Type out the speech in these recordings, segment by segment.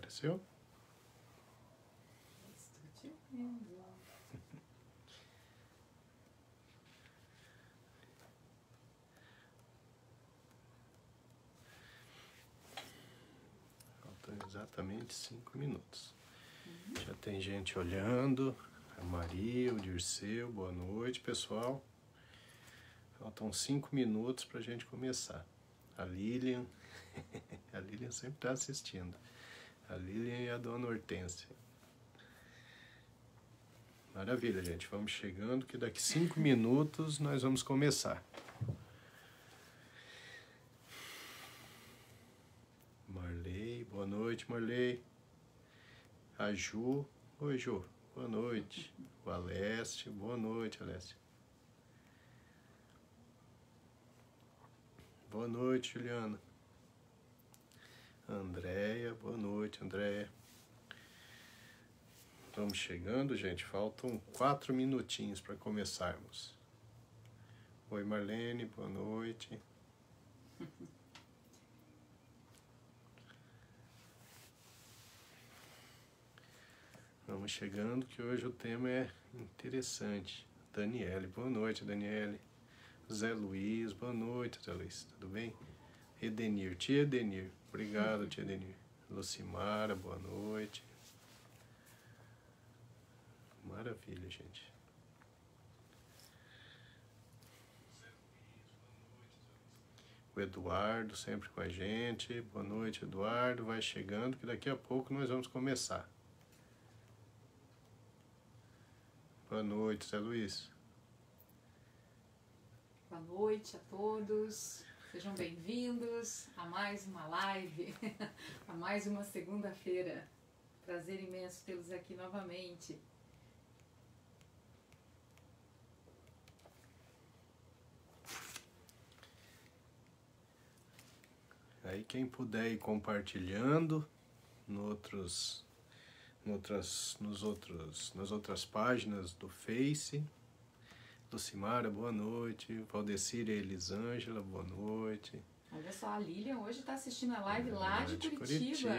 Apareceu? Estou te vendo. Faltam exatamente 5 minutos. Já tem gente olhando. A Maria, o Dirceu, boa noite, pessoal. Faltam 5 minutos para a gente começar. A Lilian, a Lilian sempre está assistindo. A Lilian e a dona Hortência. Maravilha, gente. Vamos chegando que daqui 5 minutos nós vamos começar. Marley, boa noite, Marley. A Ju, oi Ju, boa noite. O Aleste, boa noite, Aleste. Boa noite, Juliana. Andréia, boa noite, Andréia. Estamos chegando, gente. Faltam 4 minutinhos para começarmos. Oi, Marlene, boa noite. Vamos chegando, que hoje o tema é interessante. Daniele, boa noite, Daniele. Zé Luiz, boa noite, Zé Luiz, tudo bem? Edenir, tia Edenir, obrigado, tia Edenir. Lucimara, boa noite. Maravilha, gente. O Eduardo, sempre com a gente. Boa noite, Eduardo. Vai chegando, que daqui a pouco nós vamos começar. Boa noite, Zé Luiz. Boa noite a todos. Sejam bem-vindos a mais uma live, a mais uma segunda-feira. Prazer imenso tê-los aqui novamente. Aí quem puder ir compartilhando nas outras páginas do Face. Lucimara, boa noite. Valdecir e Elisângela, boa noite. Olha só, a Lilian hoje está assistindo a live lá de Curitiba.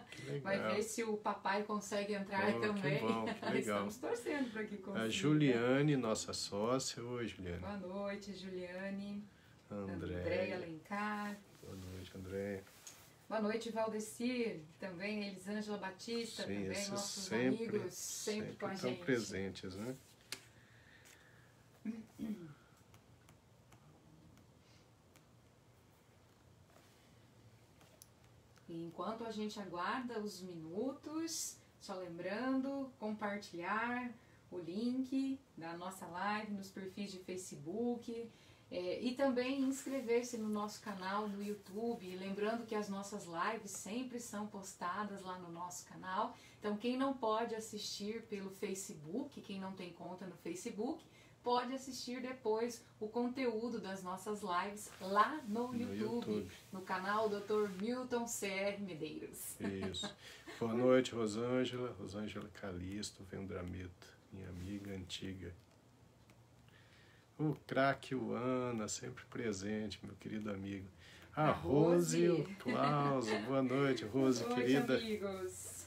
Que legal. Vai ver se o papai consegue entrar também. Que bom, que legal. Estamos torcendo para que consiga. A Juliane, nossa sócia. Oi, Juliane. Boa noite, Juliane. Andréia Alencar. Boa noite, Andréia. Boa noite, Valdecir. Também Elisângela Batista. Sim, também nossos sempre, amigos, sempre com a estão gente. presentes, né? E enquanto a gente aguarda os minutos, só lembrando, compartilhar o link da nossa live nos perfis de Facebook e também inscrever-se no nosso canal no YouTube. Lembrando que as nossas lives sempre são postadas lá no nosso canal. Então quem não pode assistir pelo Facebook, quem não tem conta no Facebook, pode assistir depois o conteúdo das nossas lives lá no YouTube, no canal Dr. Milton CR Medeiros. Isso. Boa noite, Rosângela. Rosângela Calisto Vendrameta, minha amiga antiga. O craque, o Ana, sempre presente, meu querido amigo. A Rose e o Klaus. Boa noite, Rose, boa noite, querida. Amigos.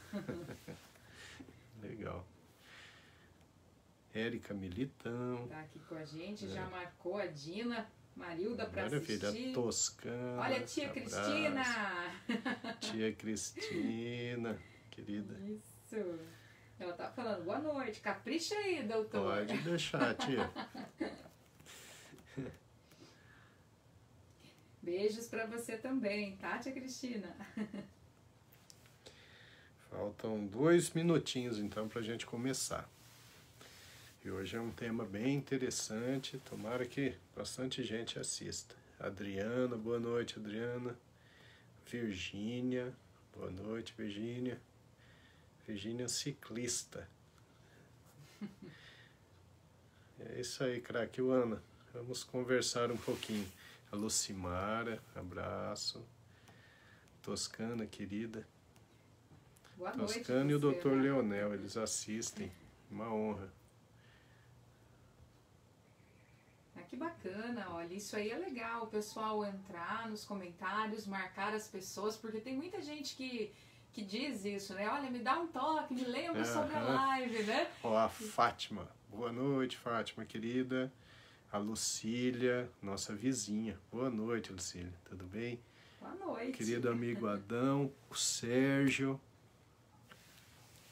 Legal. Érica Militão. Tá aqui com a gente, já marcou a Dina Marilda para assistir. Maravilha, Toscana. Olha a tia abraço. Cristina. Tia Cristina, querida. Isso. Ela tá falando, boa noite, capricha aí, doutor. Pode deixar, tia. Beijos para você também, tá, tia Cristina? Faltam 2 minutinhos, então, pra gente começar. E hoje é um tema bem interessante, tomara que bastante gente assista. Adriana, boa noite, Adriana. Virgínia, boa noite, Virgínia. Virgínia ciclista. É isso aí, craque Ana. Vamos conversar um pouquinho. A Lucimara, abraço. Toscana, querida. Boa noite. Toscana e o Dr. Leonel, eles assistem. Uma honra. Que bacana, olha, isso aí é legal, o pessoal entrar nos comentários, marcar as pessoas, porque tem muita gente que que diz isso, né? Olha, me dá um toque, me lembra sobre a live, né? Ó, a Fátima. Boa noite, Fátima, querida. A Lucília, nossa vizinha. Boa noite, Lucília. Tudo bem? Boa noite. Querido amigo Adão, o Sérgio.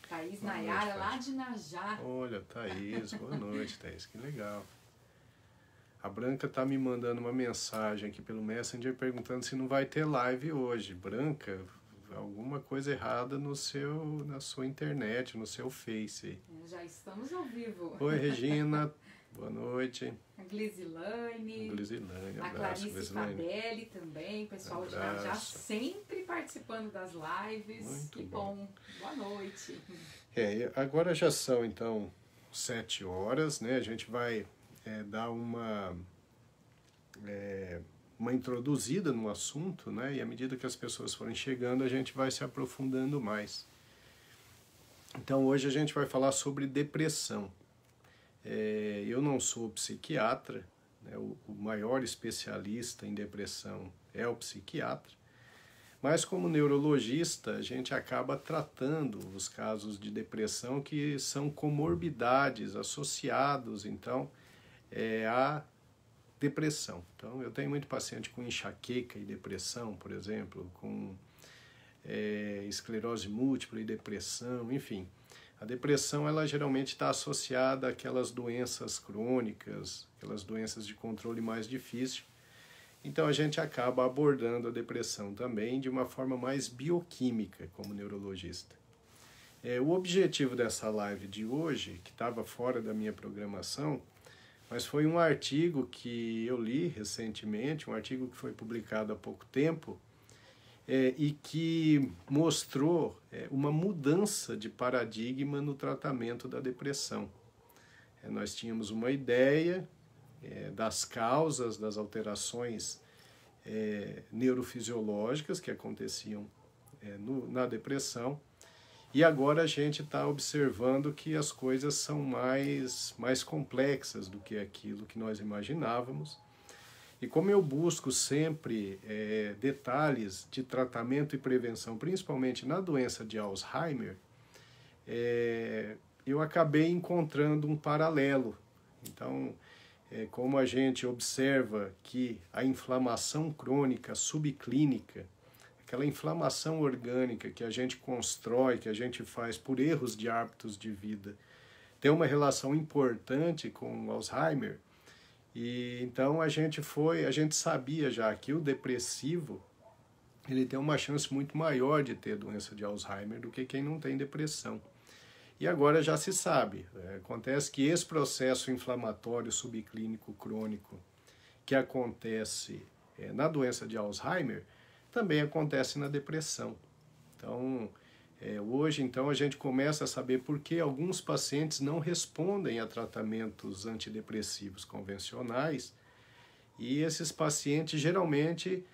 Thaís Nayara, lá de Najá. Olha, Thaís. Boa noite, Thaís. Que legal. A Branca tá me mandando uma mensagem aqui pelo Messenger perguntando se não vai ter live hoje. Branca, alguma coisa errada na sua internet, no seu Face. Já estamos ao vivo. Oi, Regina. Boa noite. A Glisilane. Glisilane, a Clarice Fadelli também. Pessoal de Najá sempre participando das lives. Muito que bom. Boa noite. Agora já são, então, 7 horas, né? A gente vai dar uma introduzida no assunto, né? E à medida que as pessoas forem chegando, a gente vai se aprofundando mais. Então, hoje a gente vai falar sobre depressão. Eu não sou psiquiatra, né? O maior especialista em depressão é o psiquiatra, mas como neurologista a gente acaba tratando os casos de depressão que são comorbidades associados, então, à depressão. Então, eu tenho muito paciente com enxaqueca e depressão, por exemplo, com esclerose múltipla e depressão, enfim. A depressão, ela geralmente está associada àquelas doenças crônicas, aquelas doenças de controle mais difícil. Então, a gente acaba abordando a depressão também de uma forma mais bioquímica, como neurologista. O objetivo dessa live de hoje, que estava fora da minha programação, mas foi um artigo que eu li recentemente, um artigo que foi publicado há pouco tempo, e que mostrou uma mudança de paradigma no tratamento da depressão. Nós tínhamos uma ideia das causas das alterações neurofisiológicas que aconteciam na depressão, e agora a gente está observando que as coisas são mais complexas do que aquilo que nós imaginávamos. E como eu busco sempre detalhes de tratamento e prevenção, principalmente na doença de Alzheimer, eu acabei encontrando um paralelo. Então, como a gente observa que a inflamação crônica subclínica, aquela inflamação orgânica que a gente constrói, que a gente faz por erros de hábitos de vida, tem uma relação importante com o Alzheimer. E então a gente sabia já que o depressivo ele tem uma chance muito maior de ter doença de Alzheimer do que quem não tem depressão. E agora já se sabe, acontece que esse processo inflamatório subclínico crônico que acontece na doença de Alzheimer também acontece na depressão. Então, hoje então a gente começa a saber por que alguns pacientes não respondem a tratamentos antidepressivos convencionais, e esses pacientes geralmente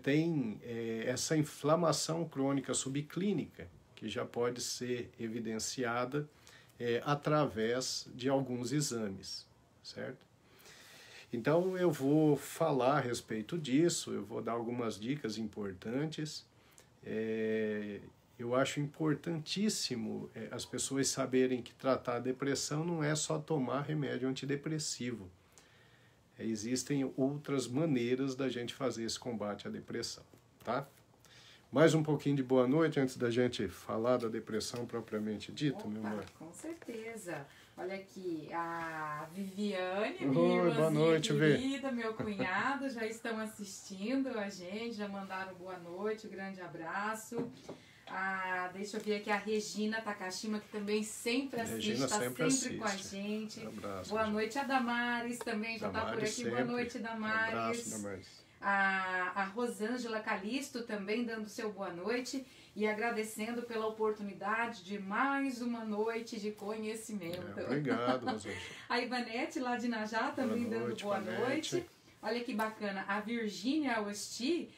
têm essa inflamação crônica subclínica, que já pode ser evidenciada através de alguns exames, certo? Então eu vou falar a respeito disso, eu vou dar algumas dicas importantes. Eu acho importantíssimo as pessoas saberem que tratar a depressão não é só tomar remédio antidepressivo. Existem outras maneiras da gente fazer esse combate à depressão, tá? Mais um pouquinho de boa noite antes da gente falar da depressão propriamente dita, meu amor. Com certeza. Olha aqui, a Viviane, minha irmãzinha querida, meu cunhado, já estão assistindo a gente, já mandaram boa noite, um grande abraço. Deixa eu ver aqui a Regina Takashima, que também sempre assiste, está sempre com a gente. Um abraço, boa noite, a Damares também já está por aqui. Sempre. Boa noite, Damares. Um abraço, Damares. A Rosângela Calisto também dando seu boa noite e agradecendo pela oportunidade de mais uma noite de conhecimento. Obrigado, Rosângela. A Ivanete lá de Najá também dando boa noite. Olha que bacana, a Virgínia Osti,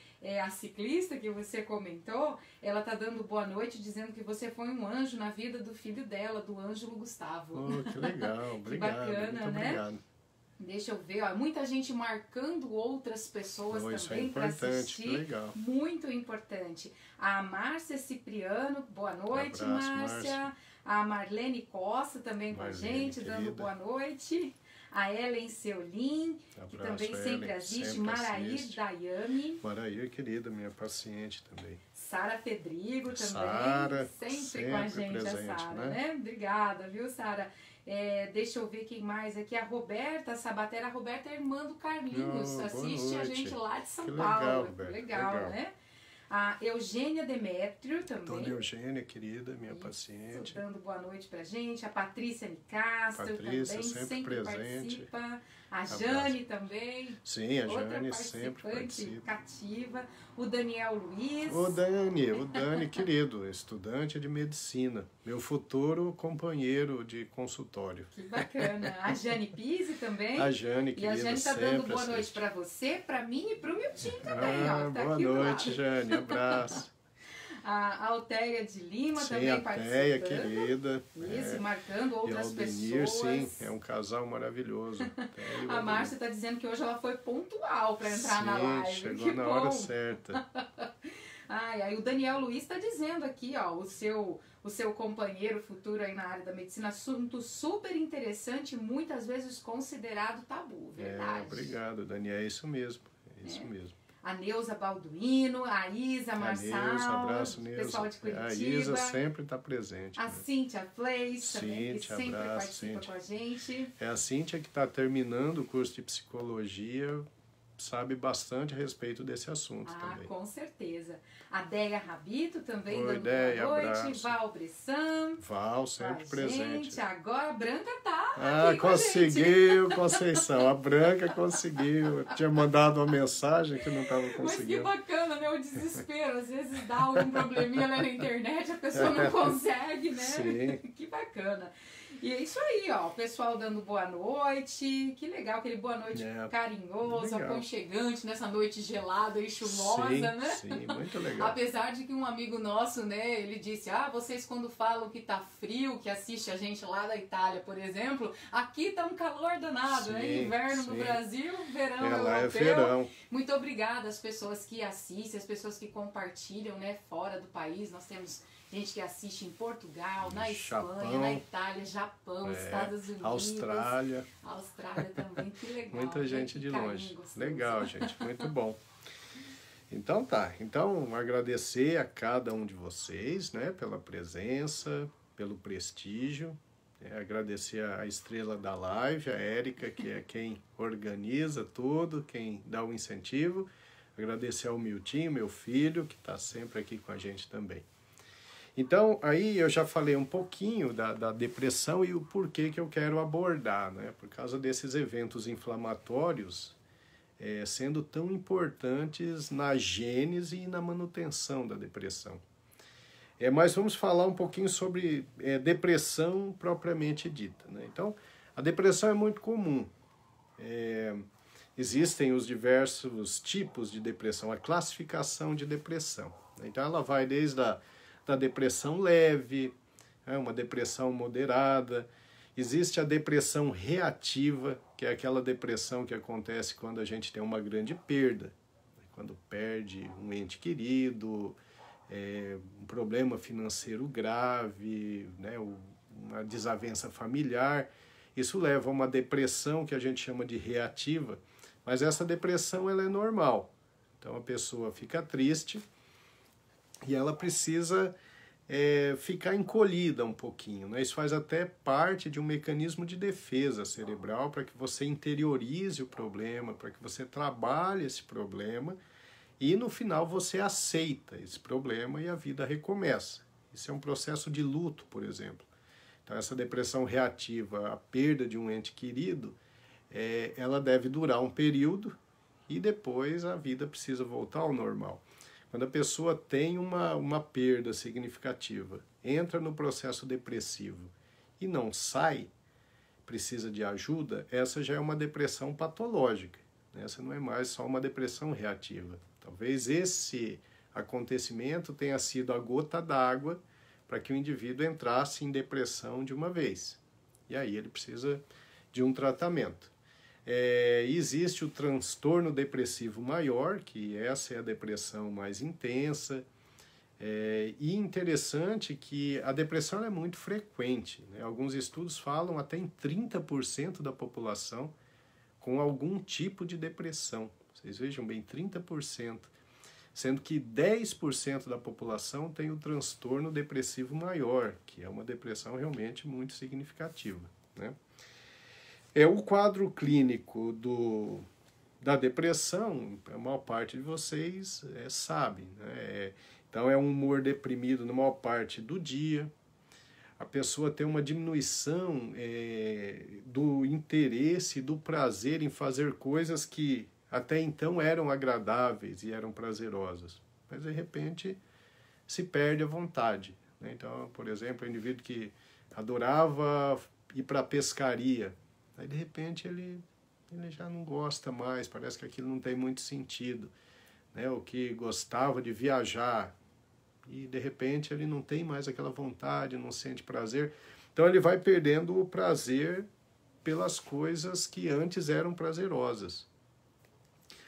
a ciclista que você comentou, ela tá dando boa noite, dizendo que você foi um anjo na vida do filho dela, do Ângelo Gustavo. Que legal, obrigado. Que bacana, muito né? Obrigado. Deixa eu ver, ó, muita gente marcando outras pessoas também para assistir. assistir. Legal. Muito importante. A Márcia Cipriano, boa noite, Abraço, Márcia. A Marlene Costa também com a gente, querida. dando boa noite. A Ellen Seolin, que também sempre assiste. Marair Dayami. Marair, querida, minha paciente também. Sara Fedrigo também. Sara, sempre com a gente, presente, a Sara, né? Obrigada, viu, Sara? Deixa eu ver quem mais aqui. A Roberta Sabatera. A Roberta é irmã do Carlinhos. Assiste a gente lá de São Paulo. Legal, Roberta. Legal, né? A Eugênia Demétrio também. Dona Eugênia, querida, minha paciente. Dando boa noite pra gente. A Patrícia Nicastro também, sempre presente. Participa. A Jane também. Sim, a outra Jane sempre participa. Cativa. O Daniel Luiz. O Dani, querido, estudante de medicina. Meu futuro companheiro de consultório. Que bacana. A Jane Pise também. A Jane, querida, e a Jane tá dando boa noite pra você, pra mim e pro Milton também. Ó, tá boa noite, Jane. Abraço. A Altéia de Lima sim, também Altéia, participando. querida. Isso, marcando outras Aldenir, pessoas. Sim, é um casal maravilhoso. A Márcia está dizendo que hoje ela foi pontual para entrar na live. Chegou na hora certa. Aí o Daniel Luiz está dizendo aqui, ó, o seu companheiro futuro aí na área da medicina, assunto super interessante, muitas vezes considerado tabu, verdade. Obrigado, Daniel, é isso mesmo, isso mesmo. A Neuza Balduino, a Isa Marçal, abraço, Neuza. Pessoal de Curitiba. A Isa sempre está presente. A Cíntia Fleis também, que sempre abraço, participa com a gente. É a Cíntia que está terminando o curso de psicologia, sabe bastante a respeito desse assunto também. Com certeza. A Déia Rabito também Oi, dando Déia, boa noite. abraço. Val Bressan. Val, sempre presente. Gente, agora a Branca tá aqui conseguiu, Conceição. A Branca conseguiu. Eu tinha mandado uma mensagem que não estava conseguindo. Mas que bacana, né? O desespero. Às vezes dá algum probleminha lá na internet, a pessoa não consegue, né? Sim. Que bacana. E é isso aí, ó, o pessoal dando boa noite, que legal, aquele boa noite carinhoso, aconchegante nessa noite gelada e chuvosa, né? Sim, muito legal. Apesar de que um amigo nosso, né, ele disse, vocês quando falam que tá frio, que assiste a gente lá da Itália, por exemplo, aqui tá um calor danado, né? Inverno no Brasil, verão lá europeu. É verão. Muito obrigada às pessoas que assistem, às pessoas que compartilham, né, fora do país, nós temos gente que assiste em Portugal, na Espanha, na Itália, Japão, Estados Unidos. Austrália. Austrália também, que legal. Muita gente de longe. Legal, gente, muito bom. Então tá, então agradecer a cada um de vocês, né, pela presença, pelo prestígio. Agradecer a estrela da live, a Érica, que é quem organiza tudo, quem dá o incentivo. Agradecer ao Miltinho, meu filho, que está sempre aqui com a gente também. Então, aí eu já falei um pouquinho da depressão e o porquê que eu quero abordar, né? Por causa desses eventos inflamatórios sendo tão importantes na gênese e na manutenção da depressão. Mas vamos falar um pouquinho sobre depressão propriamente dita, né? Então, a depressão é muito comum. Existem os diversos tipos de depressão, a classificação de depressão. Então, ela vai desde da depressão leve, uma depressão moderada. Existe a depressão reativa, que é aquela depressão que acontece quando a gente tem uma grande perda, quando perde um ente querido, um problema financeiro grave, né, uma desavença familiar. Isso leva a uma depressão que a gente chama de reativa, mas essa depressão ela é normal. Então a pessoa fica triste, e ela precisa ficar encolhida um pouquinho, né? Isso faz até parte de um mecanismo de defesa cerebral para que você interiorize o problema, para que você trabalhe esse problema e no final você aceita esse problema e a vida recomeça. Isso é um processo de luto, por exemplo. Então essa depressão reativa, a perda de um ente querido, ela deve durar um período e depois a vida precisa voltar ao normal. Quando a pessoa tem uma perda significativa, entra no processo depressivo e não sai, precisa de ajuda, essa já é uma depressão patológica. Essa não é mais só uma depressão reativa. Talvez esse acontecimento tenha sido a gota d'água para que o indivíduo entrasse em depressão de uma vez. E aí ele precisa de um tratamento. Existe o transtorno depressivo maior, que essa é a depressão mais intensa. E interessante que a depressão é muito frequente, né? Alguns estudos falam até em 30% da população com algum tipo de depressão. Vocês vejam bem, 30%. Sendo que 10% da população tem o transtorno depressivo maior, que é uma depressão realmente muito significativa, né? O quadro clínico da depressão, a maior parte de vocês sabe, né? Então é um humor deprimido na maior parte do dia, a pessoa tem uma diminuição do interesse, do prazer em fazer coisas que até então eram agradáveis e eram prazerosas, mas de repente se perde a vontade, né? Então, por exemplo, o indivíduo que adorava ir para a pescaria, aí de repente ele já não gosta mais, parece que aquilo não tem muito sentido, né? O que gostava de viajar, e de repente ele não tem mais aquela vontade, não sente prazer, então ele vai perdendo o prazer pelas coisas que antes eram prazerosas.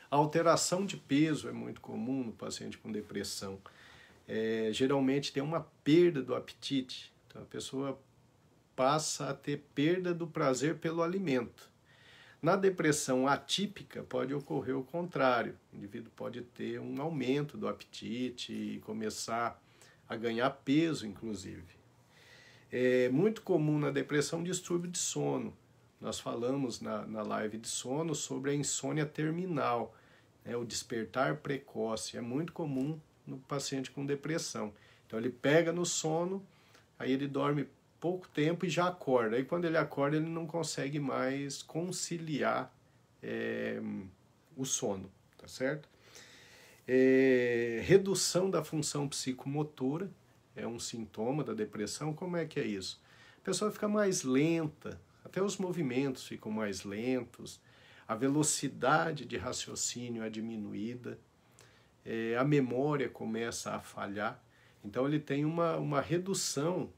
A alteração de peso é muito comum no paciente com depressão. Geralmente tem uma perda do apetite, então a pessoa passa a ter perda do prazer pelo alimento. Na depressão atípica pode ocorrer o contrário, o indivíduo pode ter um aumento do apetite e começar a ganhar peso, inclusive. É muito comum na depressão distúrbio de sono. Nós falamos na live de sono sobre a insônia terminal, né, o despertar precoce. É muito comum no paciente com depressão. Então ele pega no sono, aí ele dorme pouco tempo e já acorda. Aí quando ele acorda ele não consegue mais conciliar o sono, tá certo? Redução da função psicomotora é um sintoma da depressão. Como é que é isso? A pessoa fica mais lenta, até os movimentos ficam mais lentos, a velocidade de raciocínio é diminuída, a memória começa a falhar. Então ele tem uma redução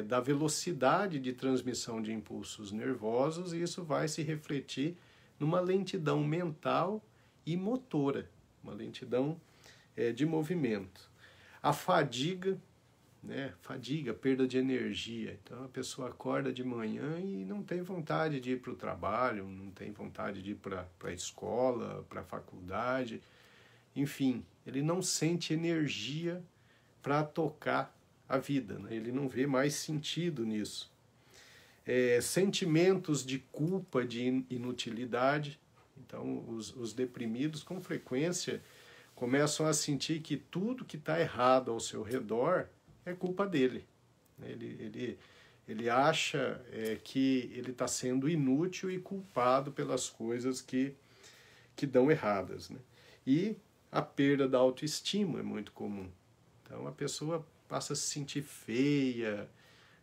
da velocidade de transmissão de impulsos nervosos, e isso vai se refletir numa lentidão mental e motora, uma lentidão de movimento. A fadiga, né? Fadiga, perda de energia. Então a pessoa acorda de manhã e não tem vontade de ir para o trabalho, não tem vontade de ir para a escola, para a faculdade. Enfim, ele não sente energia para tocar a vida, né? Ele não vê mais sentido nisso. Sentimentos de culpa, de inutilidade. Então, os deprimidos, com frequência, começam a sentir que tudo que está errado ao seu redor é culpa dele. Ele acha que ele está sendo inútil e culpado pelas coisas que dão erradas, né? E a perda da autoestima é muito comum. Então, a pessoa passa a se sentir feia,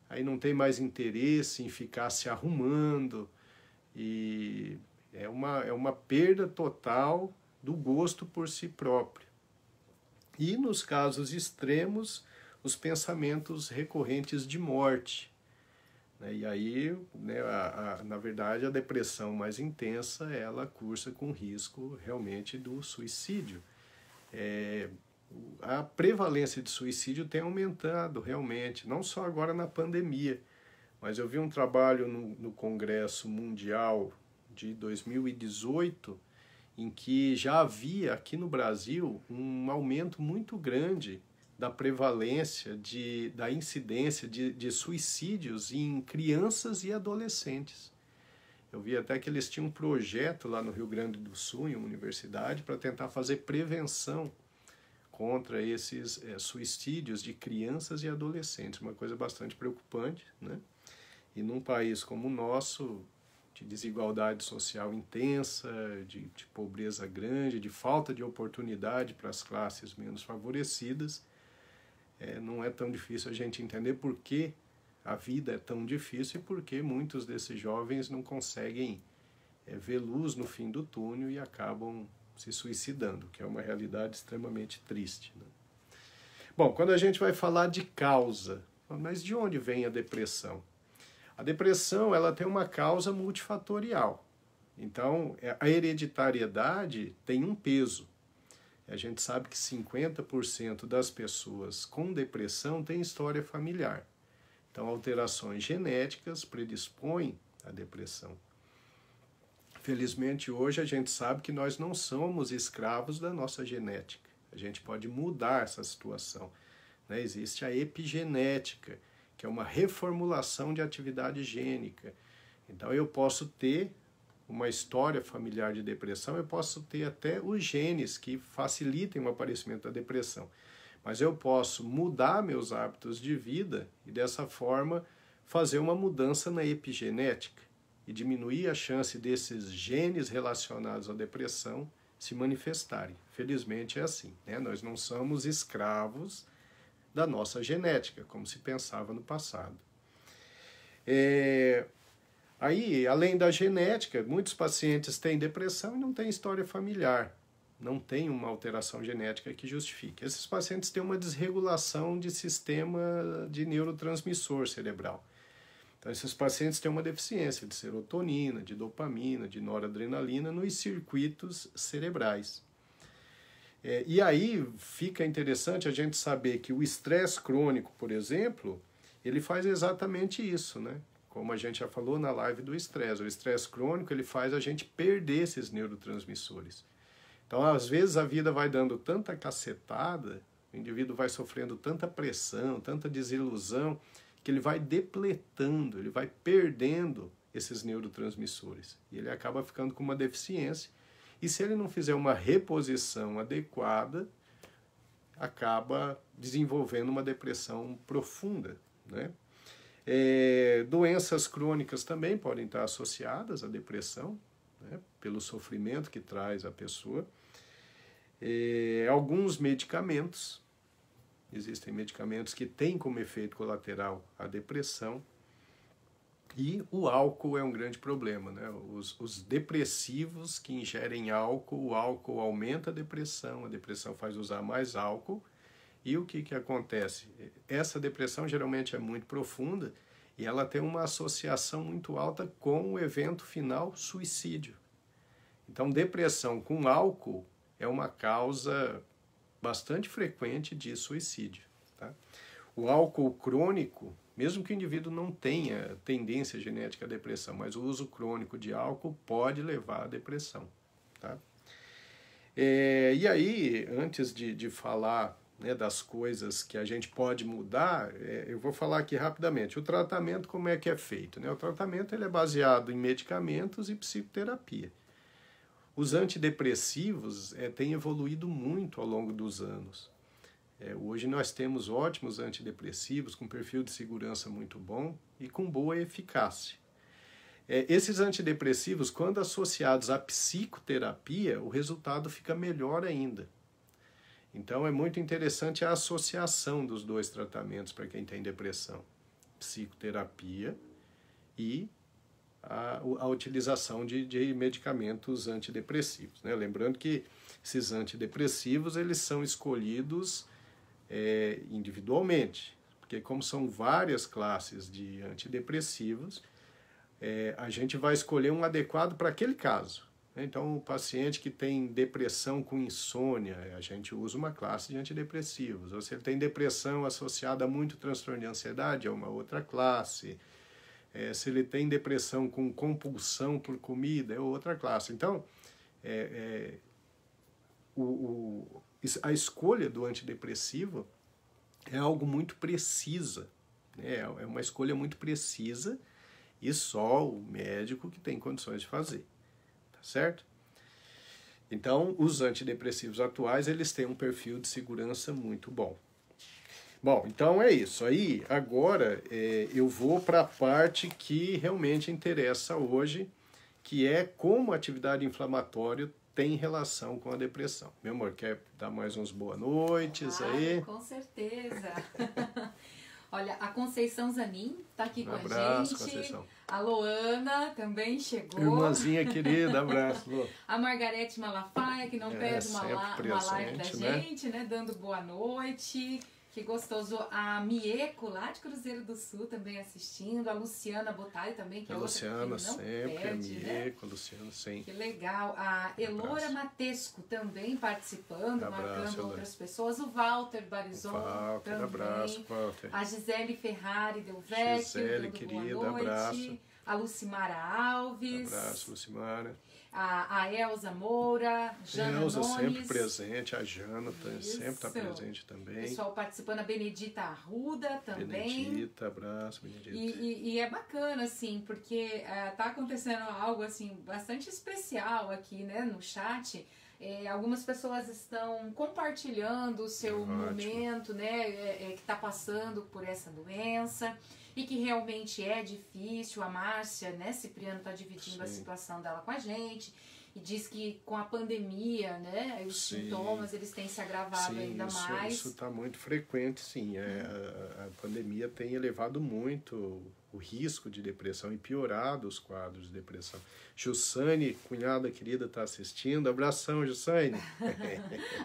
aí não tem mais interesse em ficar se arrumando, e é uma perda total do gosto por si próprio. E nos casos extremos, os pensamentos recorrentes de morte, né? E aí, né, na verdade, a depressão mais intensa, ela cursa com risco realmente do suicídio. A prevalência de suicídio tem aumentado realmente, não só agora na pandemia, mas eu vi um trabalho no Congresso Mundial de 2018, em que já havia aqui no Brasil um aumento muito grande da prevalência, da incidência de suicídios em crianças e adolescentes. Eu vi até que eles tinham um projeto lá no Rio Grande do Sul, em uma universidade, para tentar fazer prevenção contra esses suicídios de crianças e adolescentes, uma coisa bastante preocupante, né? E num país como o nosso, de desigualdade social intensa, de pobreza grande, de falta de oportunidade para as classes menos favorecidas, não é tão difícil a gente entender por que a vida é tão difícil e por que muitos desses jovens não conseguem ver luz no fim do túnel e acabam se suicidando, que é uma realidade extremamente triste, né? Bom, quando a gente vai falar de causa, mas de onde vem a depressão? A depressão, ela tem uma causa multifatorial, Então, a hereditariedade tem um peso. A gente sabe que 50% das pessoas com depressão têm história familiar. Então, alterações genéticas predispõem à depressão. Felizmente, hoje a gente sabe que nós não somos escravos da nossa genética. A gente pode mudar essa situação, né? Existe a epigenética, que é uma reformulação de atividade gênica. Então, eu posso ter uma história familiar de depressão, eu posso ter até os genes que facilitem o aparecimento da depressão. Mas eu posso mudar meus hábitos de vida e, dessa forma, fazer uma mudança na epigenética e diminuir a chance desses genes relacionados à depressão se manifestarem. Felizmente é assim, né? Nós não somos escravos da nossa genética, como se pensava no passado. Aí, além da genética, muitos pacientes têm depressão e não têm história familiar. Não tem uma alteração genética que justifique. Esses pacientes têm uma desregulação de sistema de neurotransmissor cerebral. Então, esses pacientes têm uma deficiência de serotonina, de dopamina, de noradrenalina nos circuitos cerebrais. E aí fica interessante a gente saber que o estresse crônico, por exemplo, ele faz exatamente isso, né? Como a gente já falou na live do estresse. O estresse crônico ele faz a gente perder esses neurotransmissores. Então, às vezes, a vida vai dando tanta cacetada, o indivíduo vai sofrendo tanta pressão, tanta desilusão, que ele vai depletando, ele vai perdendo esses neurotransmissores. E ele acaba ficando com uma deficiência. E se ele não fizer uma reposição adequada, acaba desenvolvendo uma depressão profunda, né? Doenças crônicas também podem estar associadas à depressão, né? Pelo sofrimento que traz a pessoa. Alguns medicamentos, existem medicamentos que têm como efeito colateral a depressão, e o álcool é um grande problema, né? Os depressivos que ingerem álcool, o álcool aumenta a depressão faz usar mais álcool, e o que acontece? Essa depressão geralmente é muito profunda e ela tem uma associação muito alta com o evento final suicídio. Então, depressão com álcool é uma causa bastante frequente de suicídio, tá? O álcool crônico, mesmo que o indivíduo não tenha tendência genética à depressão, mas o uso crônico de álcool pode levar à depressão, tá? E aí, antes de falar, né, das coisas que a gente pode mudar, eu vou falar aqui rapidamente. O tratamento, como é que é feito, né? O tratamento ele é baseado em medicamentos e psicoterapia. Os antidepressivos têm evoluído muito ao longo dos anos. Hoje nós temos ótimos antidepressivos com perfil de segurança muito bom e com boa eficácia. Esses antidepressivos, quando associados à psicoterapia, o resultado fica melhor ainda. Então é muito interessante a associação dos dois tratamentos para quem tem depressão. Psicoterapia e a utilização de medicamentos antidepressivos, né? Lembrando que esses antidepressivos eles são escolhidos individualmente, porque como são várias classes de antidepressivos, a gente vai escolher um adequado para aquele caso. Então, o paciente que tem depressão com insônia, a gente usa uma classe de antidepressivos. Ou se ele tem depressão associada a muito transtorno de ansiedade, é uma outra classe. Se ele tem depressão com compulsão por comida, é outra classe. Então, a escolha do antidepressivo é algo muito precisa, né? É uma escolha muito precisa e só o médico que tem condições de fazer. Certo? Então, os antidepressivos atuais, eles têm um perfil de segurança muito bom. Bom, então é isso. Aí, agora, eu vou para a parte que realmente interessa hoje, que é como a atividade inflamatória tem relação com a depressão. Meu amor, quer dar mais uns boas noites aí? Com certeza. Olha, a Conceição Zanin está aqui com a gente. Conceição. A Loana também chegou. Irmãzinha querida, abraço, Lô. A Margarete Malafaia, que não perde uma live da gente, né? Dando boa noite. Que gostoso. A Mieco, lá de Cruzeiro do Sul, também assistindo. A Luciana Botari também, que é outra Luciana que não sempre, perde, a Mieco, a Luciana sempre. Que legal. A Elora Matesco também participando, marcando outras pessoas. O Walter Barizon também. Abraço, Walter. A Gisele Ferrari Del Vecchio, Gisele, querida, boa noite. abraço. A Lucimara Alves. Abraço, Lucimara. A Elza Moura, Jana Elza Nunes. sempre presente, a Jana sempre está presente também. Pessoal participando, a Benedita Arruda também. Benedita, abraço, Benedita. E é bacana, assim, porque tá acontecendo algo, assim, bastante especial aqui, né, no chat. Algumas pessoas estão compartilhando o seu momento, né, que está passando por essa doença e que realmente é difícil. A Márcia, né, Cipriano, está dividindo a situação dela com a gente e diz que com a pandemia, né, os sintomas eles têm se agravado ainda mais. Isso está muito frequente, sim. A pandemia tem elevado muito o risco de depressão e piorado os quadros de depressão. Jussane, cunhada querida, está assistindo. Abração, Jussane.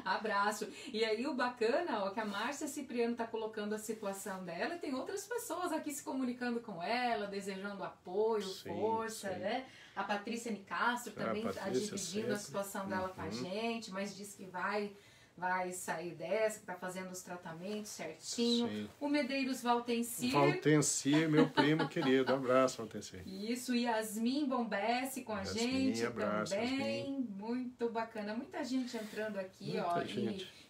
Abraço. E aí o bacana, ó, que a Márcia Cipriano está colocando a situação dela e tem outras pessoas aqui se comunicando com ela, desejando apoio, força, né? A Patrícia Nicastro também está dividindo a situação dela com a gente, mas diz que vai sair dessa, que está fazendo os tratamentos certinho. Sim. O Medeiros Valtencir. Valtencir, meu primo querido. Abraço, Valtencir. Isso, Yasmin Bombesse com a gente abraço, também. Yasmin. Muito bacana. Muita gente entrando aqui,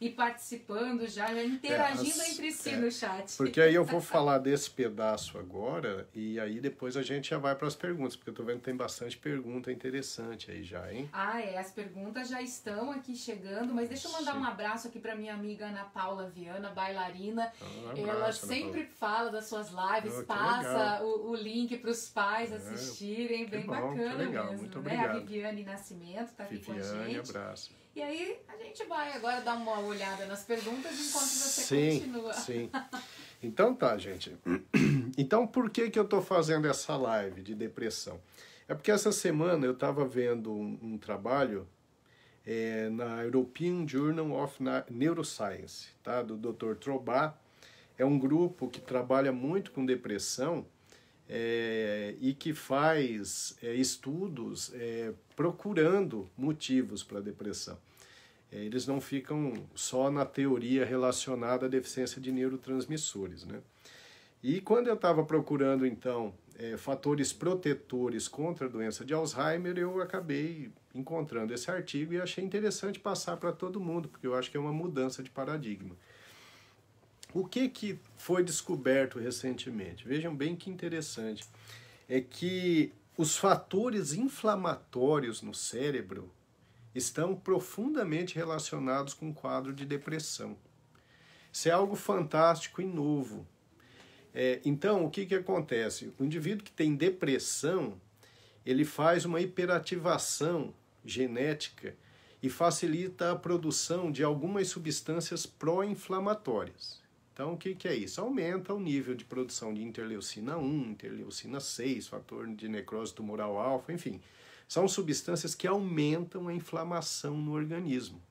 e participando já interagindo entre si no chat. Porque aí eu vou falar desse pedaço agora e aí depois a gente já vai para as perguntas, porque eu tô vendo que tem bastante pergunta interessante aí já, hein? As perguntas já estão aqui chegando, mas deixa eu mandar um abraço aqui para minha amiga Ana Paula Viana, bailarina. Ela sempre fala das suas lives, passa o link para os pais assistirem, bem bacana mesmo. Muito né? obrigado. A Viviane Nascimento está aqui com a gente. Abraço. E aí a gente vai agora dar uma olhada nas perguntas enquanto você continua. Sim. Então tá, gente. Então por que eu estou fazendo essa live de depressão? É porque essa semana eu estava vendo um trabalho na European Journal of Neuroscience, tá? Do Dr. Trobat. É um grupo que trabalha muito com depressão e que faz estudos procurando motivos para a depressão. Eles não ficam só na teoria relacionada à deficiência de neurotransmissores, né? E quando eu estava procurando, então, fatores protetores contra a doença de Alzheimer, eu acabei encontrando esse artigo e achei interessante passar para todo mundo, porque eu acho que é uma mudança de paradigma. O que foi descoberto recentemente? Vejam bem que interessante. É que os fatores inflamatórios no cérebro estão profundamente relacionados com o quadro de depressão. Isso é algo fantástico e novo. Então, o que acontece? O indivíduo que tem depressão, ele faz uma hiperativação genética e facilita a produção de algumas substâncias pró-inflamatórias. Então, o que é isso? Aumenta o nível de produção de interleucina 1, interleucina 6, fator de necrose tumoral alfa, enfim. São substâncias que aumentam a inflamação no organismo.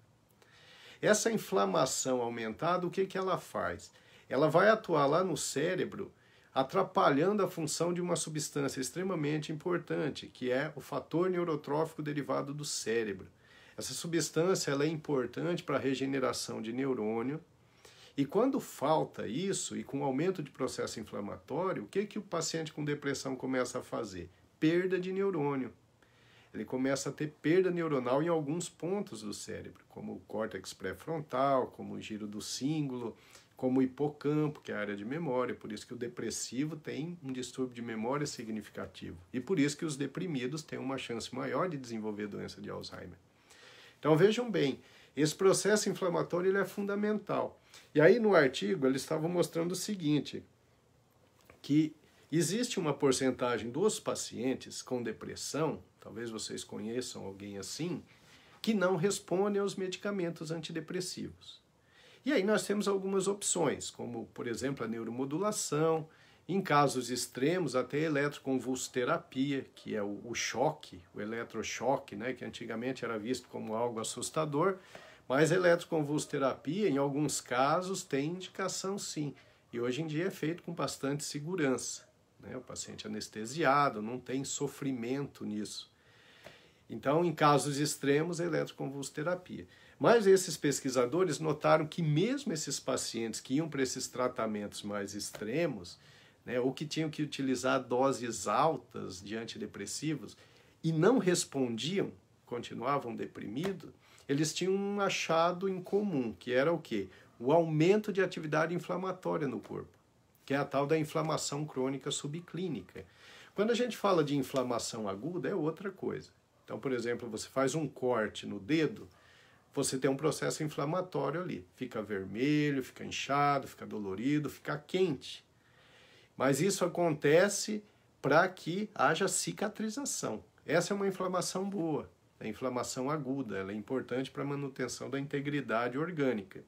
Essa inflamação aumentada, o que ela faz? Ela vai atuar lá no cérebro, atrapalhando a função de uma substância extremamente importante, que é o fator neurotrófico derivado do cérebro. Essa substância ela é importante para a regeneração de neurônio, e quando falta isso, e com o aumento de processo inflamatório, o que o paciente com depressão começa a fazer? Perda de neurônio. Ele começa a ter perda neuronal em alguns pontos do cérebro, como o córtex pré-frontal, como o giro do cíngulo, como o hipocampo, que é a área de memória. Por isso que o depressivo tem um distúrbio de memória significativo. E por isso que os deprimidos têm uma chance maior de desenvolver doença de Alzheimer. Então vejam bem, esse processo inflamatório ele é fundamental. E aí no artigo eles estavam mostrando o seguinte, que existe uma porcentagem dos pacientes com depressão, talvez vocês conheçam alguém assim, que não respondem aos medicamentos antidepressivos. E aí nós temos algumas opções, como, por exemplo, a neuromodulação, em casos extremos, até a eletroconvulsoterapia, que é o choque, o eletrochoque, né, que antigamente era visto como algo assustador, Mas a eletroconvulsoterapia, em alguns casos, tem indicação sim. E hoje em dia é feito com bastante segurança, né? O paciente anestesiado, não tem sofrimento nisso. Então, em casos extremos, a eletroconvulsoterapia. Mas esses pesquisadores notaram que mesmo esses pacientes que iam para esses tratamentos mais extremos, né, ou que tinham que utilizar doses altas de antidepressivos e não respondiam, continuavam deprimidos, eles tinham um achado em comum, que era o quê? O aumento de atividade inflamatória no corpo, que é a tal da inflamação crônica subclínica. Quando a gente fala de inflamação aguda, é outra coisa. Então, por exemplo, você faz um corte no dedo, você tem um processo inflamatório ali. Fica vermelho, fica inchado, fica dolorido, fica quente. Mas isso acontece para que haja cicatrização. Essa é uma inflamação boa, a inflamação aguda. Ela é importante para a manutenção da integridade orgânica.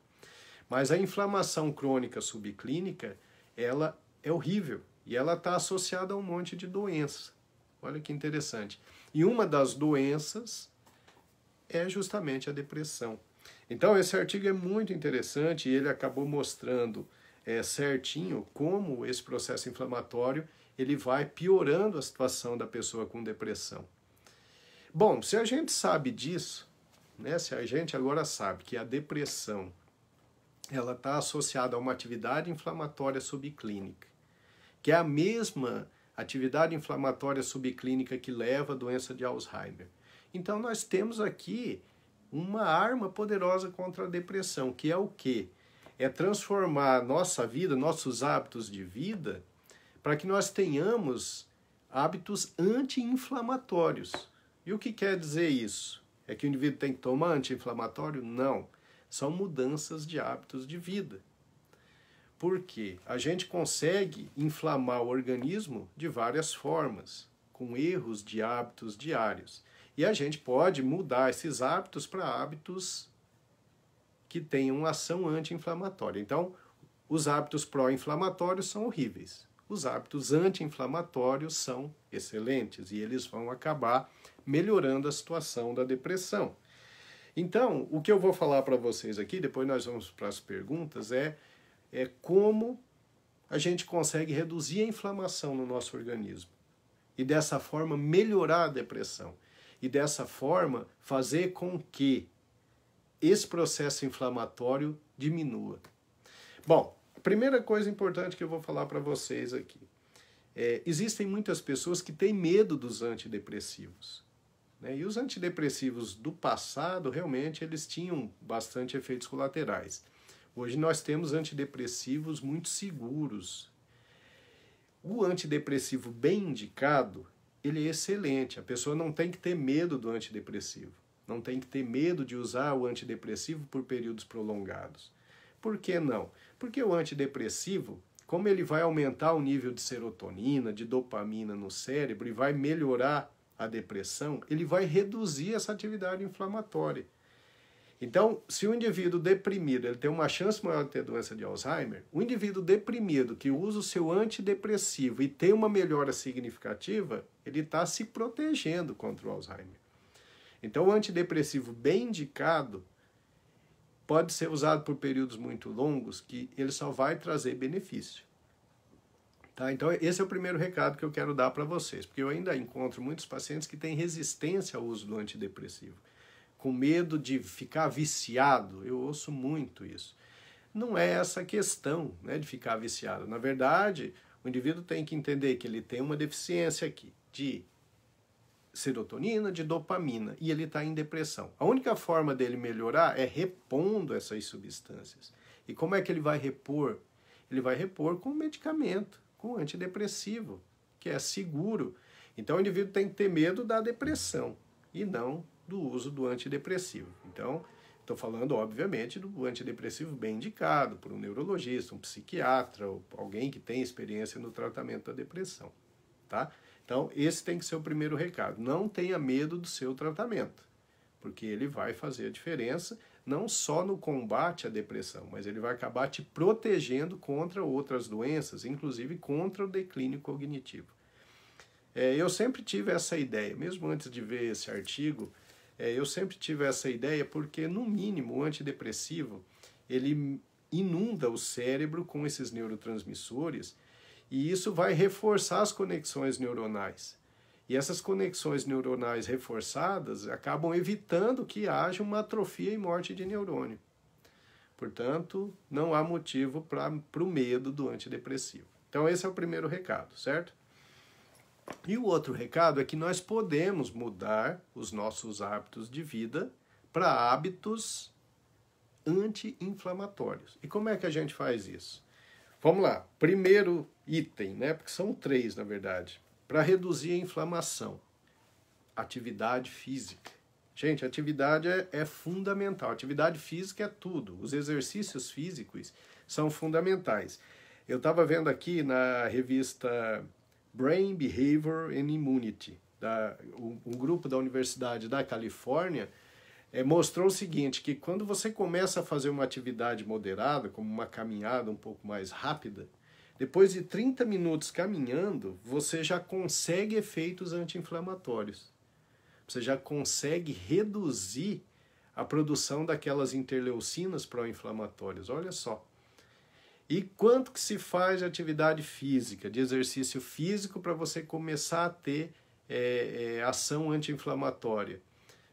Mas a inflamação crônica subclínica, ela é horrível e ela está associada a um monte de doenças. Olha que interessante. E uma das doenças é justamente a depressão. Então, esse artigo é muito interessante e ele acabou mostrando certinho como esse processo inflamatório ele vai piorando a situação da pessoa com depressão. Bom, se a gente sabe disso, né, se a gente agora sabe que a depressão ela está associada a uma atividade inflamatória subclínica, que é a mesma atividade inflamatória subclínica que leva à doença de Alzheimer. Então nós temos aqui uma arma poderosa contra a depressão, que é o quê? É transformar nossa vida, nossos hábitos de vida, para que nós tenhamos hábitos anti-inflamatórios. E o que quer dizer isso? É que o indivíduo tem que tomar anti-inflamatório? Não. São mudanças de hábitos de vida. Por quê? A gente consegue inflamar o organismo de várias formas, com erros de hábitos diários. E a gente pode mudar esses hábitos para hábitos que tenham ação anti-inflamatória. Então, os hábitos pró-inflamatórios são horríveis. Os hábitos anti-inflamatórios são excelentes e eles vão acabar melhorando a situação da depressão. Então, o que eu vou falar para vocês aqui, depois nós vamos para as perguntas, é como a gente consegue reduzir a inflamação no nosso organismo e dessa forma melhorar a depressão e dessa forma fazer com que esse processo inflamatório diminua. Bom, a primeira coisa importante que eu vou falar para vocês aqui existem muitas pessoas que têm medo dos antidepressivos, né? E os antidepressivos do passado realmente eles tinham bastante efeitos colaterais. Hoje nós temos antidepressivos muito seguros. O antidepressivo bem indicado, ele é excelente. A pessoa não tem que ter medo do antidepressivo. Não tem que ter medo de usar o antidepressivo por períodos prolongados. Por que não? Porque o antidepressivo, como ele vai aumentar o nível de serotonina, de dopamina no cérebro e vai melhorar a depressão, ele vai reduzir essa atividade inflamatória. Então, se o indivíduo deprimido ele tem uma chance maior de ter doença de Alzheimer, o indivíduo deprimido que usa o seu antidepressivo e tem uma melhora significativa, ele está se protegendo contra o Alzheimer. Então, o antidepressivo bem indicado pode ser usado por períodos muito longos que ele só vai trazer benefício. Tá? Então, esse é o primeiro recado que eu quero dar para vocês, porque eu ainda encontro muitos pacientes que têm resistência ao uso do antidepressivo, com medo de ficar viciado. Eu ouço muito isso. Não é essa a questão, né, de ficar viciado. Na verdade, o indivíduo tem que entender que ele tem uma deficiência aqui de serotonina, de dopamina, e ele está em depressão. A única forma dele melhorar é repondo essas substâncias. E como é que ele vai repor? Ele vai repor com medicamento, com antidepressivo, que é seguro. Então o indivíduo tem que ter medo da depressão e não do uso do antidepressivo. Então, estou falando, obviamente, do antidepressivo bem indicado por um neurologista, um psiquiatra, ou alguém que tem experiência no tratamento da depressão. Tá? Então, esse tem que ser o primeiro recado. Não tenha medo do seu tratamento, porque ele vai fazer a diferença não só no combate à depressão, mas ele vai acabar te protegendo contra outras doenças, inclusive contra o declínio cognitivo. Eu sempre tive essa ideia, mesmo antes de ver esse artigo, Eu sempre tive essa ideia porque, no mínimo, o antidepressivo, ele inunda o cérebro com esses neurotransmissores e isso vai reforçar as conexões neuronais. E essas conexões neuronais reforçadas acabam evitando que haja uma atrofia e morte de neurônio. Portanto, não há motivo para o medo do antidepressivo. Então, esse é o primeiro recado, certo? E o outro recado é que nós podemos mudar os nossos hábitos de vida para hábitos anti-inflamatórios. E como é que a gente faz isso? Vamos lá. Primeiro item, né? Porque são 3, na verdade. Para reduzir a inflamação. Atividade física. Gente, atividade é fundamental. Atividade física é tudo. Os exercícios físicos são fundamentais. Eu estava vendo aqui na revista Brain, Behavior and Immunity, um grupo da Universidade da Califórnia, mostrou o seguinte, que quando você começa a fazer uma atividade moderada, como uma caminhada um pouco mais rápida, depois de 30 minutos caminhando, você já consegue efeitos anti-inflamatórios. Você já consegue reduzir a produção daquelas interleucinas pró-inflamatórias. Olha só. E quanto que se faz de atividade física, de exercício físico, para você começar a ter ação anti-inflamatória?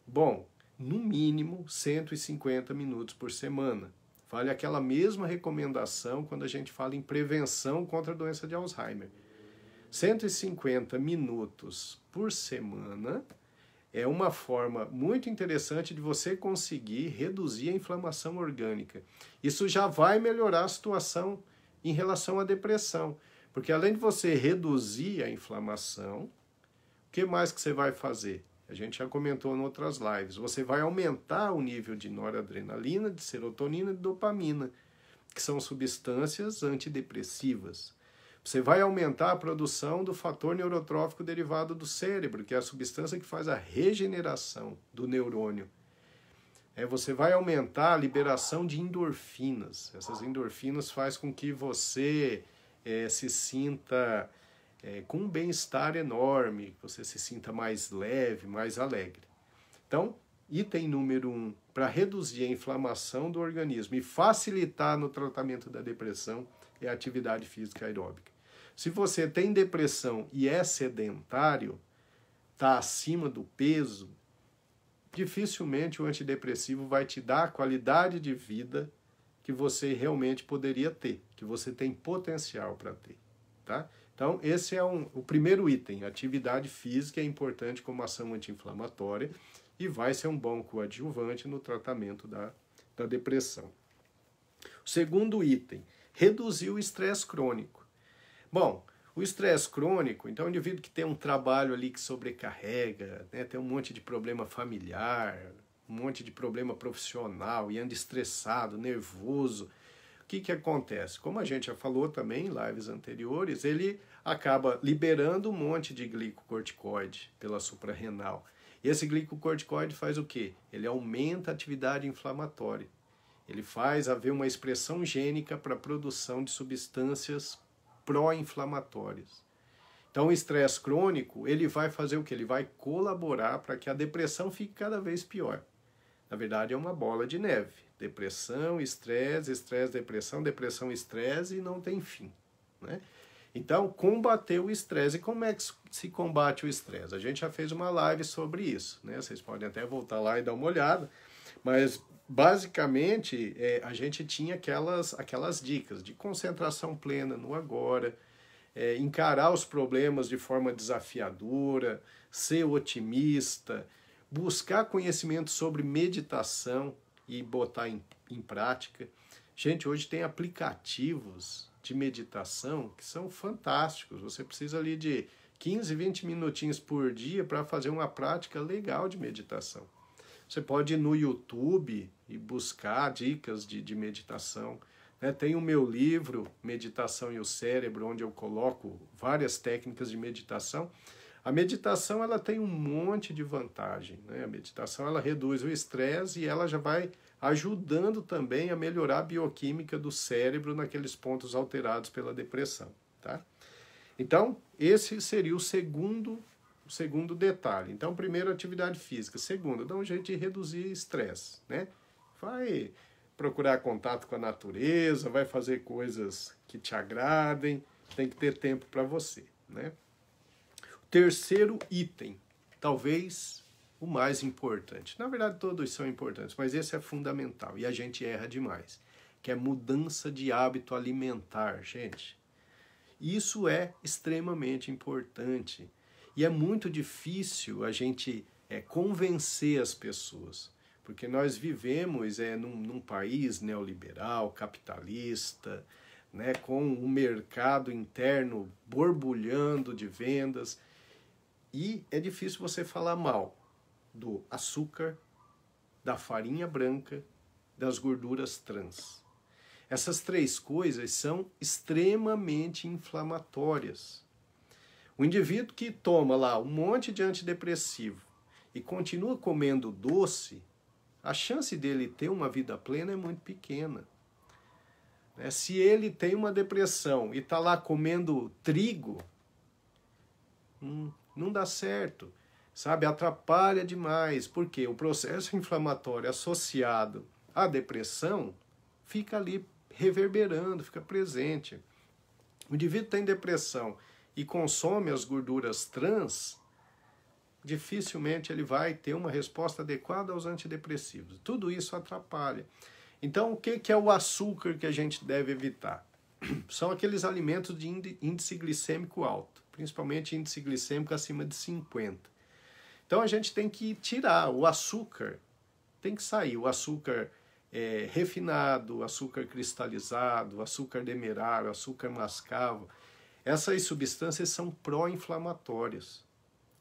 Bom, no mínimo 150 minutos por semana. Vale aquela mesma recomendação quando a gente fala em prevenção contra a doença de Alzheimer. 150 minutos por semana é uma forma muito interessante de você conseguir reduzir a inflamação orgânica. Isso já vai melhorar a situação em relação à depressão, porque além de você reduzir a inflamação, o que mais que você vai fazer? A gente já comentou em outras lives. Você vai aumentar o nível de noradrenalina, de serotonina e de dopamina, que são substâncias antidepressivas. Você vai aumentar a produção do fator neurotrófico derivado do cérebro, que é a substância que faz a regeneração do neurônio. Você vai aumentar a liberação de endorfinas. Essas endorfinas fazem com que você se sinta com um bem-estar enorme, que você se sinta mais leve, mais alegre. Então, item número 1, para reduzir a inflamação do organismo e facilitar no tratamento da depressão, é a atividade física aeróbica. Se você tem depressão e é sedentário, está acima do peso, dificilmente o antidepressivo vai te dar a qualidade de vida que você realmente poderia ter, que você tem potencial para ter, tá? Então, esse é o primeiro item. Atividade física é importante como ação anti-inflamatória e vai ser um bom coadjuvante no tratamento da depressão. O segundo item, reduzir o estresse crônico. Bom, o estresse crônico, então o indivíduo que tem um trabalho ali que sobrecarrega, né, tem um monte de problema familiar, um monte de problema profissional e anda estressado, nervoso, o que acontece? Como a gente já falou também em lives anteriores, ele acaba liberando um monte de glicocorticoide pela suprarrenal. E esse glicocorticoide faz o quê? Ele aumenta a atividade inflamatória. Ele faz haver uma expressão gênica para a produção de substâncias pró-inflamatórias. Então, o estresse crônico, ele vai fazer o quê? Ele vai colaborar para que a depressão fique cada vez pior. Na verdade, é uma bola de neve. Depressão, estresse, estresse, depressão, depressão, estresse e não tem fim, né? Então, combater o estresse. E como é que se combate o estresse? A gente já fez uma live sobre isso, né? Vocês podem até voltar lá e dar uma olhada, mas basicamente a gente tinha aquelas dicas de concentração plena no agora, encarar os problemas de forma desafiadora, ser otimista, buscar conhecimento sobre meditação e botar em prática. Gente, hoje tem aplicativos de meditação que são fantásticos. Você precisa ali de 15, 20 minutinhos por dia para fazer uma prática legal de meditação. Você pode ir no YouTube e buscar dicas de meditação. Tem o meu livro, Meditação e o Cérebro, onde eu coloco várias técnicas de meditação. A meditação ela tem um monte de vantagem, né? A meditação ela reduz o estresse e ela já vai ajudando também a melhorar a bioquímica do cérebro naqueles pontos alterados pela depressão, tá? Então, esse seria o segundo o segundo detalhe. Então, primeiro, atividade física. Segundo, dá um jeito de reduzir estresse, né? Vai procurar contato com a natureza, vai fazer coisas que te agradem, tem que ter tempo para você, né? O terceiro item, talvez o mais importante. Na verdade, todos são importantes, mas esse é fundamental e a gente erra demais, que é mudança de hábito alimentar, gente. Isso é extremamente importante e é muito difícil a gente convencer as pessoas, porque nós vivemos num país neoliberal, capitalista, né, com um mercado interno borbulhando de vendas, e é difícil você falar mal do açúcar, da farinha branca, das gorduras trans. Essas três coisas são extremamente inflamatórias. O indivíduo que toma lá um monte de antidepressivo e continua comendo doce, a chance dele ter uma vida plena é muito pequena. Se ele tem uma depressão e está lá comendo trigo, não dá certo, sabe? Atrapalha demais, porque o processo inflamatório associado à depressão fica ali reverberando, fica presente. O indivíduo tem depressão e consome as gorduras trans, dificilmente ele vai ter uma resposta adequada aos antidepressivos. Tudo isso atrapalha. Então, o que é o açúcar que a gente deve evitar? São aqueles alimentos de índice glicêmico alto, principalmente índice glicêmico acima de 50. Então, a gente tem que tirar o açúcar, tem que sair o açúcar refinado, o açúcar cristalizado, o açúcar demerara, o açúcar mascavo. Essas substâncias são pró-inflamatórias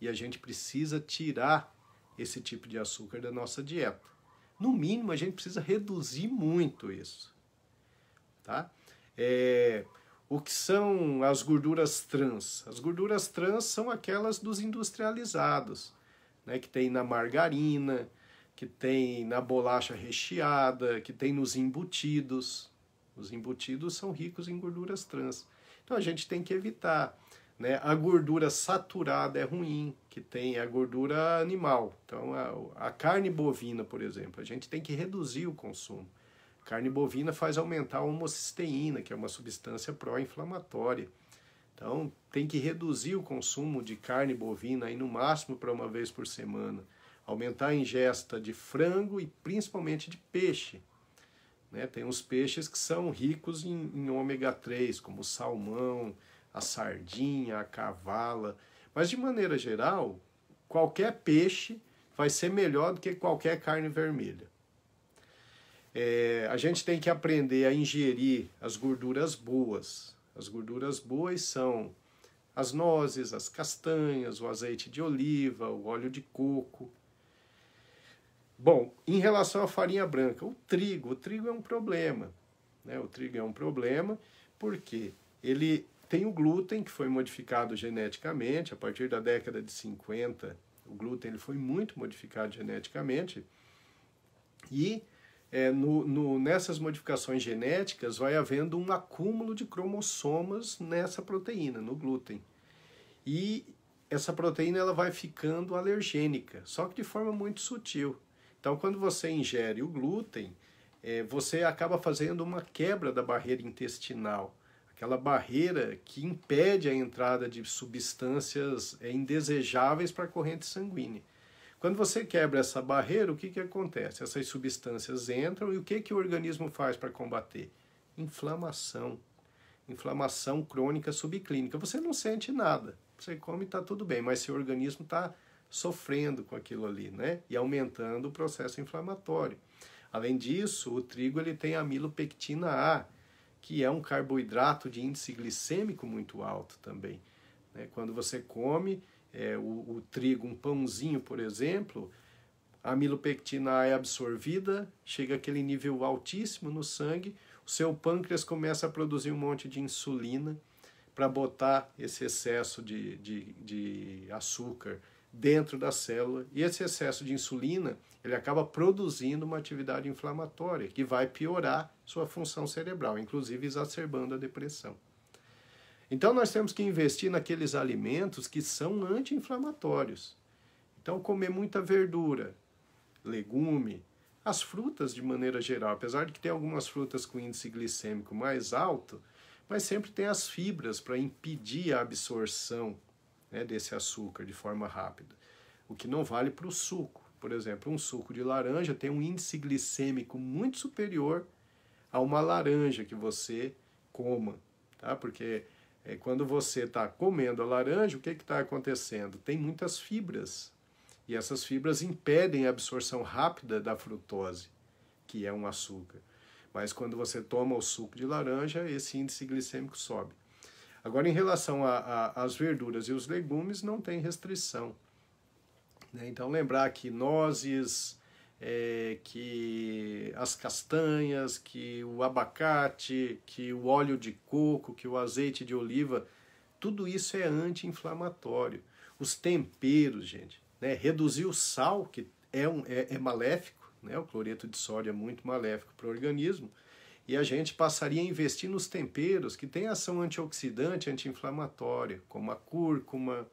e a gente precisa tirar esse tipo de açúcar da nossa dieta. No mínimo, a gente precisa reduzir muito isso, tá? O que são as gorduras trans? As gorduras trans são aquelas dos industrializados, né? Que tem na margarina, que tem na bolacha recheada, que tem nos embutidos. Os embutidos são ricos em gorduras trans. Então, a gente tem que evitar, né? A gordura saturada é ruim, que tem a gordura animal. Então, a carne bovina, por exemplo, a gente tem que reduzir o consumo. A carne bovina faz aumentar a homocisteína, que é uma substância pró-inflamatória. Então, tem que reduzir o consumo de carne bovina aí no máximo para uma vez por semana. Aumentar a ingesta de frango e principalmente de peixe. Né? Tem uns peixes que são ricos em ômega 3, como o salmão, a sardinha, a cavala. Mas, de maneira geral, qualquer peixe vai ser melhor do que qualquer carne vermelha. A gente tem que aprender a ingerir as gorduras boas. As gorduras boas são as nozes, as castanhas, o azeite de oliva, o óleo de coco. Bom, em relação à farinha branca, o trigo é um problema. Né? O trigo é um problema porque ele tem o glúten, que foi modificado geneticamente. A partir da década de 50, o glúten ele foi muito modificado geneticamente. E nessas modificações genéticas vai havendo um acúmulo de cromossomas nessa proteína, no glúten. E essa proteína ela vai ficando alergênica, só que de forma muito sutil. Então, quando você ingere o glúten, você acaba fazendo uma quebra da barreira intestinal, aquela barreira que impede a entrada de substâncias indesejáveis para a corrente sanguínea. Quando você quebra essa barreira, o que acontece? Essas substâncias entram e o que o organismo faz para combater? Inflamação. Inflamação crônica subclínica. Você não sente nada, você come e está tudo bem, mas seu organismo está sofrendo com aquilo ali, né? E aumentando o processo inflamatório. Além disso, o trigo ele tem amilopectina A, que é um carboidrato de índice glicêmico muito alto também. Né? Quando você come o trigo, um pãozinho, por exemplo, a amilopectina A é absorvida, chega àquele nível altíssimo no sangue, o seu pâncreas começa a produzir um monte de insulina para botar esse excesso de açúcar dentro da célula, e esse excesso de insulina ele acaba produzindo uma atividade inflamatória que vai piorar sua função cerebral, inclusive exacerbando a depressão. Então nós temos que investir naqueles alimentos que são anti-inflamatórios. Então comer muita verdura, legume, as frutas de maneira geral, apesar de que tem algumas frutas com índice glicêmico mais alto, mas sempre tem as fibras para impedir a absorção, né, desse açúcar de forma rápida. O que não vale para o suco. Por exemplo, um suco de laranja tem um índice glicêmico muito superior a uma laranja que você coma, tá? Porque quando você está comendo a laranja, o que está acontecendo? Tem muitas fibras, e essas fibras impedem a absorção rápida da frutose, que é um açúcar. Mas quando você toma o suco de laranja, esse índice glicêmico sobe. Agora, em relação às verduras e os legumes, não tem restrição, né? Então, lembrar que nozes, que as castanhas, que o abacate, que o óleo de coco, que o azeite de oliva, tudo isso é anti-inflamatório. Os temperos, gente, né? Reduzir o sal, que é maléfico, né? O cloreto de sódio é muito maléfico para o organismo, e a gente passaria a investir nos temperos que têm ação antioxidante, anti-inflamatória, como a cúrcuma,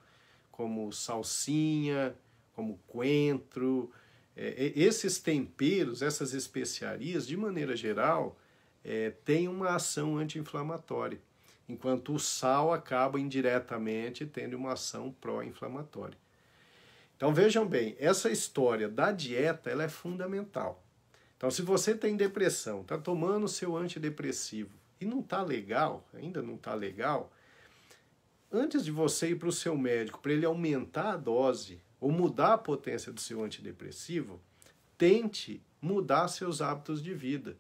como salsinha, como coentro. Esses temperos, essas especiarias, de maneira geral, têm uma ação anti-inflamatória, enquanto o sal acaba indiretamente tendo uma ação pró-inflamatória. Então vejam bem, essa história da dieta ela é fundamental. Então se você tem depressão, está tomando o seu antidepressivo e não está legal, ainda não está legal, antes de você ir para o seu médico para ele aumentar a dose ou mudar a potência do seu antidepressivo, tente mudar seus hábitos de vida.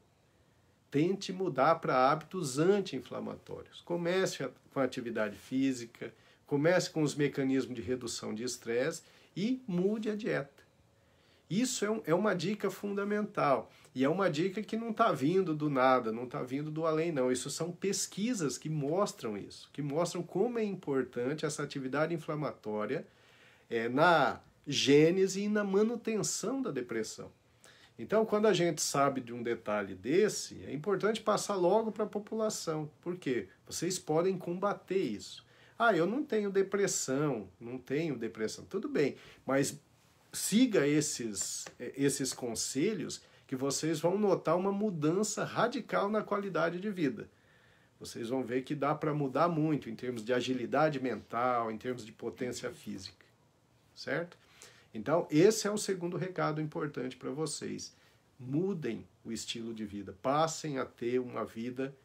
Tente mudar para hábitos anti-inflamatórios. Comece com a atividade física, comece com os mecanismos de redução de estresse e mude a dieta. Isso é uma dica fundamental. E é uma dica que não está vindo do nada, não está vindo do além, não. Isso são pesquisas que mostram isso, que mostram como é importante essa atividade inflamatória na gênese e na manutenção da depressão. Então, quando a gente sabe de um detalhe desse, é importante passar logo para a população. Por quê? Vocês podem combater isso. Eu não tenho depressão, Tudo bem, mas siga esses conselhos que vocês vão notar uma mudança radical na qualidade de vida. Vocês vão ver que dá para mudar muito em termos de agilidade mental, em termos de potência física, certo? Então, esse é o segundo recado importante para vocês. Mudem o estilo de vida, passem a ter uma vida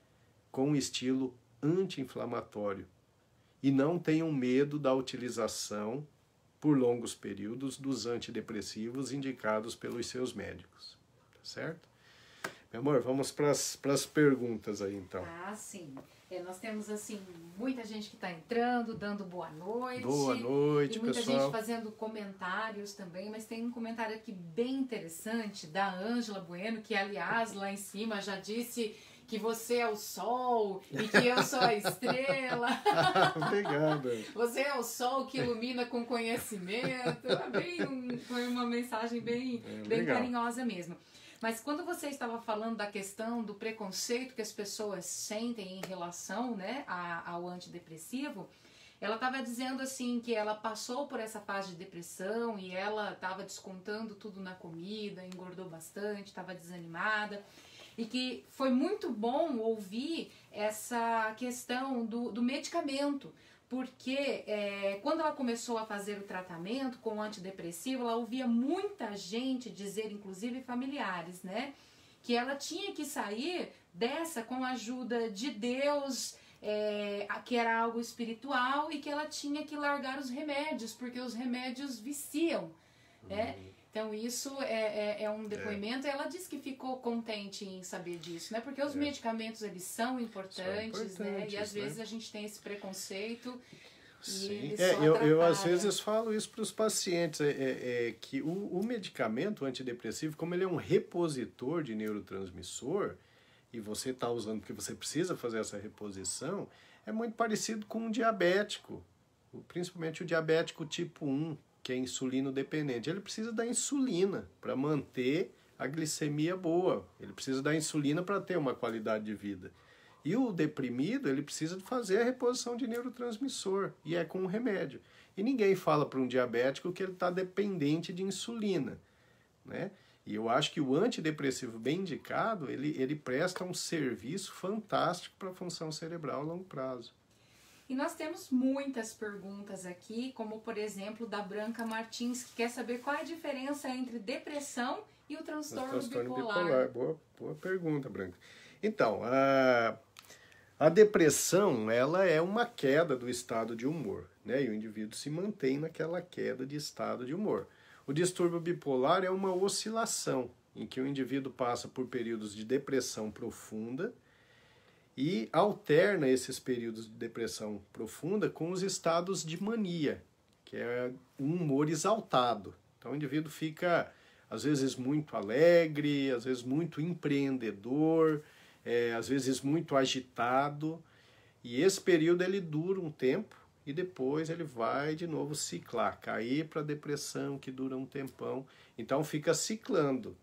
com um estilo anti-inflamatório e não tenham medo da utilização por longos períodos dos antidepressivos indicados pelos seus médicos, tá certo? Meu amor, vamos para as perguntas aí, então. Sim. Nós temos, assim, muita gente que está entrando, dando boa noite. Boa noite, pessoal. E muita gente fazendo comentários também, mas tem um comentário aqui bem interessante da Ângela Bueno, que, aliás, lá em cima já disse que você é o sol e que eu sou a estrela. Obrigado. Você é o sol que ilumina com conhecimento. Foi uma mensagem bem carinhosa mesmo. Mas quando você estava falando da questão do preconceito que as pessoas sentem em relação, né, ao antidepressivo, ela estava dizendo assim que ela passou por essa fase de depressão e ela estava descontando tudo na comida, engordou bastante, estava desanimada. E que foi muito bom ouvir essa questão do medicamento, porque quando ela começou a fazer o tratamento com o antidepressivo, ela ouvia muita gente dizer, inclusive familiares, né, que ela tinha que sair dessa com a ajuda de Deus, que era algo espiritual, e que ela tinha que largar os remédios, porque os remédios viciam, né? Então isso é um depoimento. Ela disse que ficou contente em saber disso, né? Porque os medicamentos, eles são importantes, né? E às vezes a gente tem esse preconceito. Sim. Eu às vezes falo isso para os pacientes, que o medicamento antidepressivo, como ele é um repositor de neurotransmissor, e você está usando porque você precisa fazer essa reposição, é muito parecido com um diabético, principalmente o diabético tipo 1, que é insulino dependente. Ele precisa da insulina para manter a glicemia boa. Ele precisa da insulina para ter uma qualidade de vida. E o deprimido, ele precisa fazer a reposição de neurotransmissor, e é com um remédio. E ninguém fala para um diabético que ele está dependente de insulina, né? E eu acho que o antidepressivo bem indicado, ele presta um serviço fantástico para a função cerebral a longo prazo. E nós temos muitas perguntas aqui, como por exemplo da Branca Martins, que quer saber qual é a diferença entre depressão e o transtorno bipolar. Boa pergunta, Branca. Então, a depressão, ela é uma queda do estado de humor, né? E o indivíduo se mantém naquela queda de estado de humor. O distúrbio bipolar é uma oscilação, em que o indivíduo passa por períodos de depressão profunda e alterna esses períodos de depressão profunda com os estados de mania, que é um humor exaltado. Então o indivíduo fica, às vezes, muito alegre, às vezes muito empreendedor, às vezes muito agitado, e esse período ele dura um tempo e depois ele vai de novo ciclar, cair para a depressão que dura um tempão. Então fica ciclando,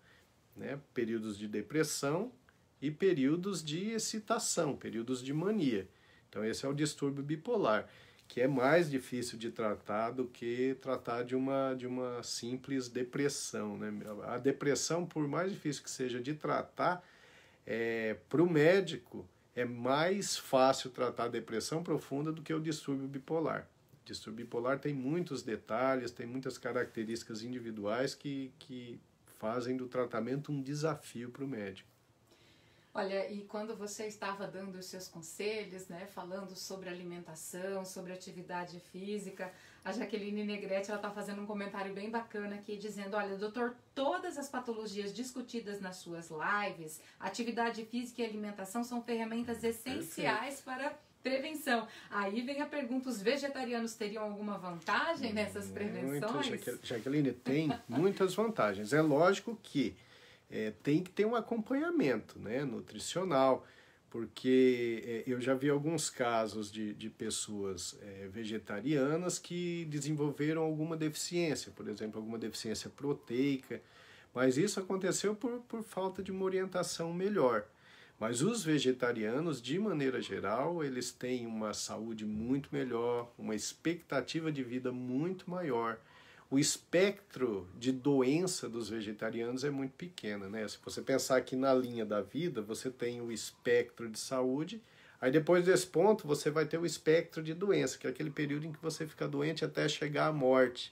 né? Períodos de depressão e períodos de excitação, períodos de mania. Então esse é o distúrbio bipolar, que é mais difícil de tratar do que tratar de uma simples depressão, né? A depressão, por mais difícil que seja de tratar, para o médico é mais fácil tratar a depressão profunda do que o distúrbio bipolar. O distúrbio bipolar tem muitos detalhes, tem muitas características individuais que fazem do tratamento um desafio para o médico. Olha, e quando você estava dando os seus conselhos, né, falando sobre alimentação, sobre atividade física, a Jaqueline Negrete, ela está fazendo um comentário bem bacana aqui, dizendo, olha, doutor, todas as patologias discutidas nas suas lives, atividade física e alimentação são ferramentas essenciais para prevenção. Aí vem a pergunta, os vegetarianos teriam alguma vantagem nessas prevenções? Jaqueline, tem muitas vantagens. É lógico que tem que ter um acompanhamento, né, nutricional, porque eu já vi alguns casos de pessoas vegetarianas que desenvolveram alguma deficiência, por exemplo, alguma deficiência proteica, mas isso aconteceu por falta de uma orientação melhor. Mas os vegetarianos, de maneira geral, eles têm uma saúde muito melhor, uma expectativa de vida muito maior. O espectro de doença dos vegetarianos é muito pequeno, né? Se você pensar aqui na linha da vida, você tem o espectro de saúde, aí depois desse ponto você vai ter o espectro de doença, que é aquele período em que você fica doente até chegar à morte.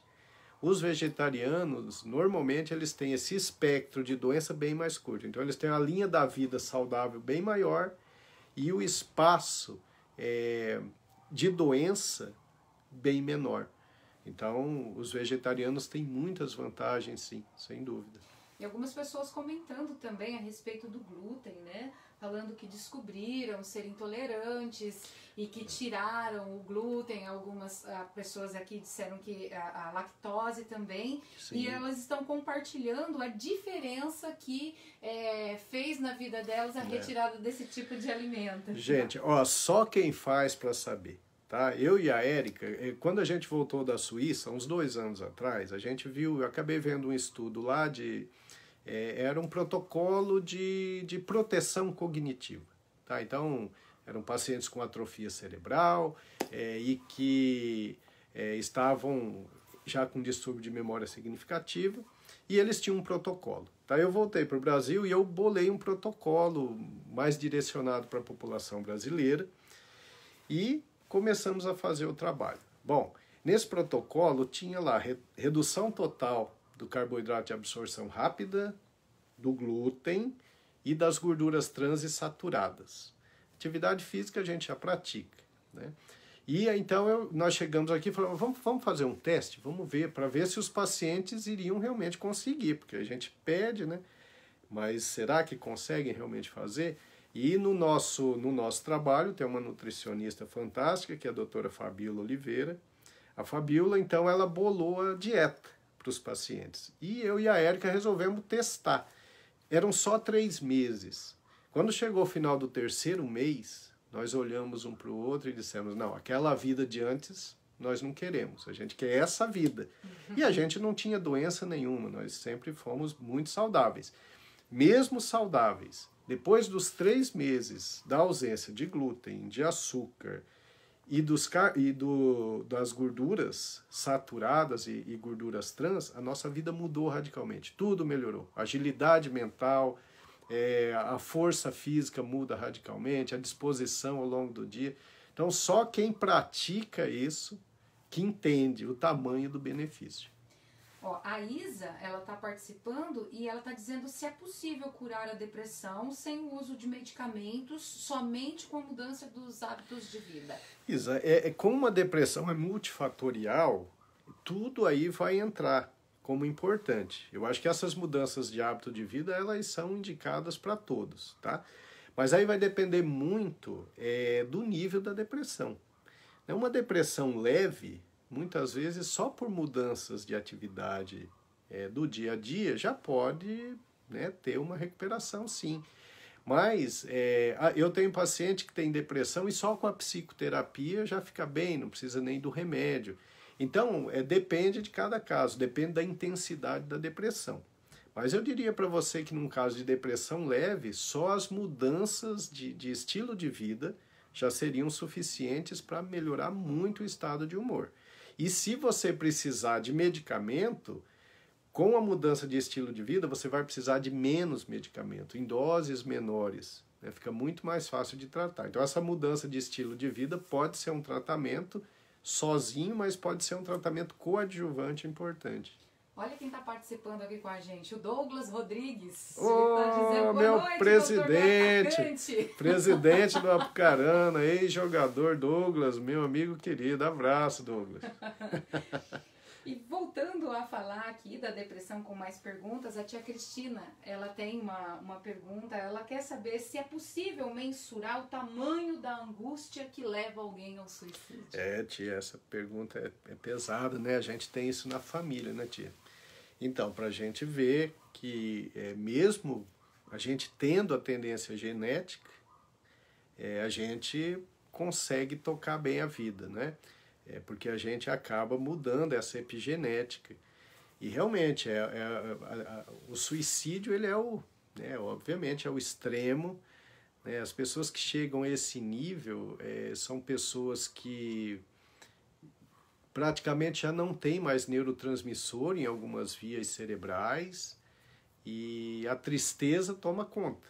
Os vegetarianos, normalmente, eles têm esse espectro de doença bem mais curto. Então, eles têm a linha da vida saudável bem maior e o espaço de doença bem menor. Então, os vegetarianos têm muitas vantagens, sim, sem dúvida. E algumas pessoas comentando também a respeito do glúten, né? Falando que descobriram ser intolerantes e que tiraram o glúten. Algumas pessoas aqui disseram que a lactose também. Sim. E elas estão compartilhando a diferença que fez na vida delas a retirada desse tipo de alimento. Gente, ó, só quem faz para saber. Tá? Eu e a Érica, quando a gente voltou da Suíça, uns 2 anos atrás, a gente viu, eu acabei vendo um estudo lá era um protocolo de proteção cognitiva. Tá? Então, eram pacientes com atrofia cerebral e que estavam já com distúrbio de memória significativa e eles tinham um protocolo. Tá? Eu voltei para o Brasil e eu bolei um protocolo mais direcionado para a população brasileira e começamos a fazer o trabalho. Bom, nesse protocolo tinha lá redução total do carboidrato de absorção rápida, do glúten e das gorduras trans e saturadas. Atividade física a gente já pratica, né? E então nós chegamos aqui e falamos, vamos fazer um teste, vamos ver, para ver se os pacientes iriam realmente conseguir, porque a gente pede, né? Mas será que conseguem realmente fazer? E no nosso trabalho tem uma nutricionista fantástica, que é a doutora Fabíola Oliveira. A Fabíola, então, ela bolou a dieta para os pacientes. E eu e a Érica resolvemos testar. Eram só 3 meses. Quando chegou o final do 3º mês, nós olhamos um para o outro e dissemos, não, aquela vida de antes nós não queremos, a gente quer essa vida. E a gente não tinha doença nenhuma, nós sempre fomos muito saudáveis. Mesmo saudáveis, Depois dos 3 meses da ausência de glúten, de açúcar das gorduras saturadas e gorduras trans, a nossa vida mudou radicalmente. Tudo melhorou. Agilidade mental, a força física muda radicalmente, a disposição ao longo do dia. Então, só quem pratica isso que entende o tamanho do benefício. Ó, a Isa, ela está participando e ela está dizendo se é possível curar a depressão sem o uso de medicamentos, somente com a mudança dos hábitos de vida. Isa, como a depressão é multifatorial, tudo aí vai entrar como importante. Eu acho que essas mudanças de hábito de vida, elas são indicadas para todos, tá? Mas aí vai depender muito do nível da depressão. Uma depressão leve, muitas vezes só por mudanças de atividade do dia a dia já pode, né, ter uma recuperação, sim. Mas eu tenho paciente que tem depressão e só com a psicoterapia já fica bem, não precisa nem do remédio. Então, depende de cada caso, depende da intensidade da depressão. Mas eu diria para você que num caso de depressão leve, só as mudanças de estilo de vida já seriam suficientes para melhorar muito o estado de humor. E se você precisar de medicamento, com a mudança de estilo de vida, você vai precisar de menos medicamento, em doses menores, né? Fica muito mais fácil de tratar. Então, essa mudança de estilo de vida pode ser um tratamento sozinho, mas pode ser um tratamento coadjuvante importante. Olha quem está participando aqui com a gente, o Douglas Rodrigues. Ô, ele tá dizendo, meu noite, presidente, presidente do Apucarana, ex-jogador Douglas, meu amigo querido, abraço, Douglas. E voltando a falar aqui da depressão com mais perguntas, a tia Cristina, ela tem uma pergunta, ela quer saber se é possível mensurar o tamanho da angústia que leva alguém ao suicídio. Tia, essa pergunta é pesada, né? A gente tem isso na família, né, tia? Então, para a gente ver que mesmo a gente tendo a tendência genética, a gente consegue tocar bem a vida, né? Porque a gente acaba mudando essa epigenética. E realmente, o suicídio, ele obviamente, é o extremo, né? As pessoas que chegam a esse nível são pessoas que praticamente já não tem mais neurotransmissor em algumas vias cerebrais e a tristeza toma conta,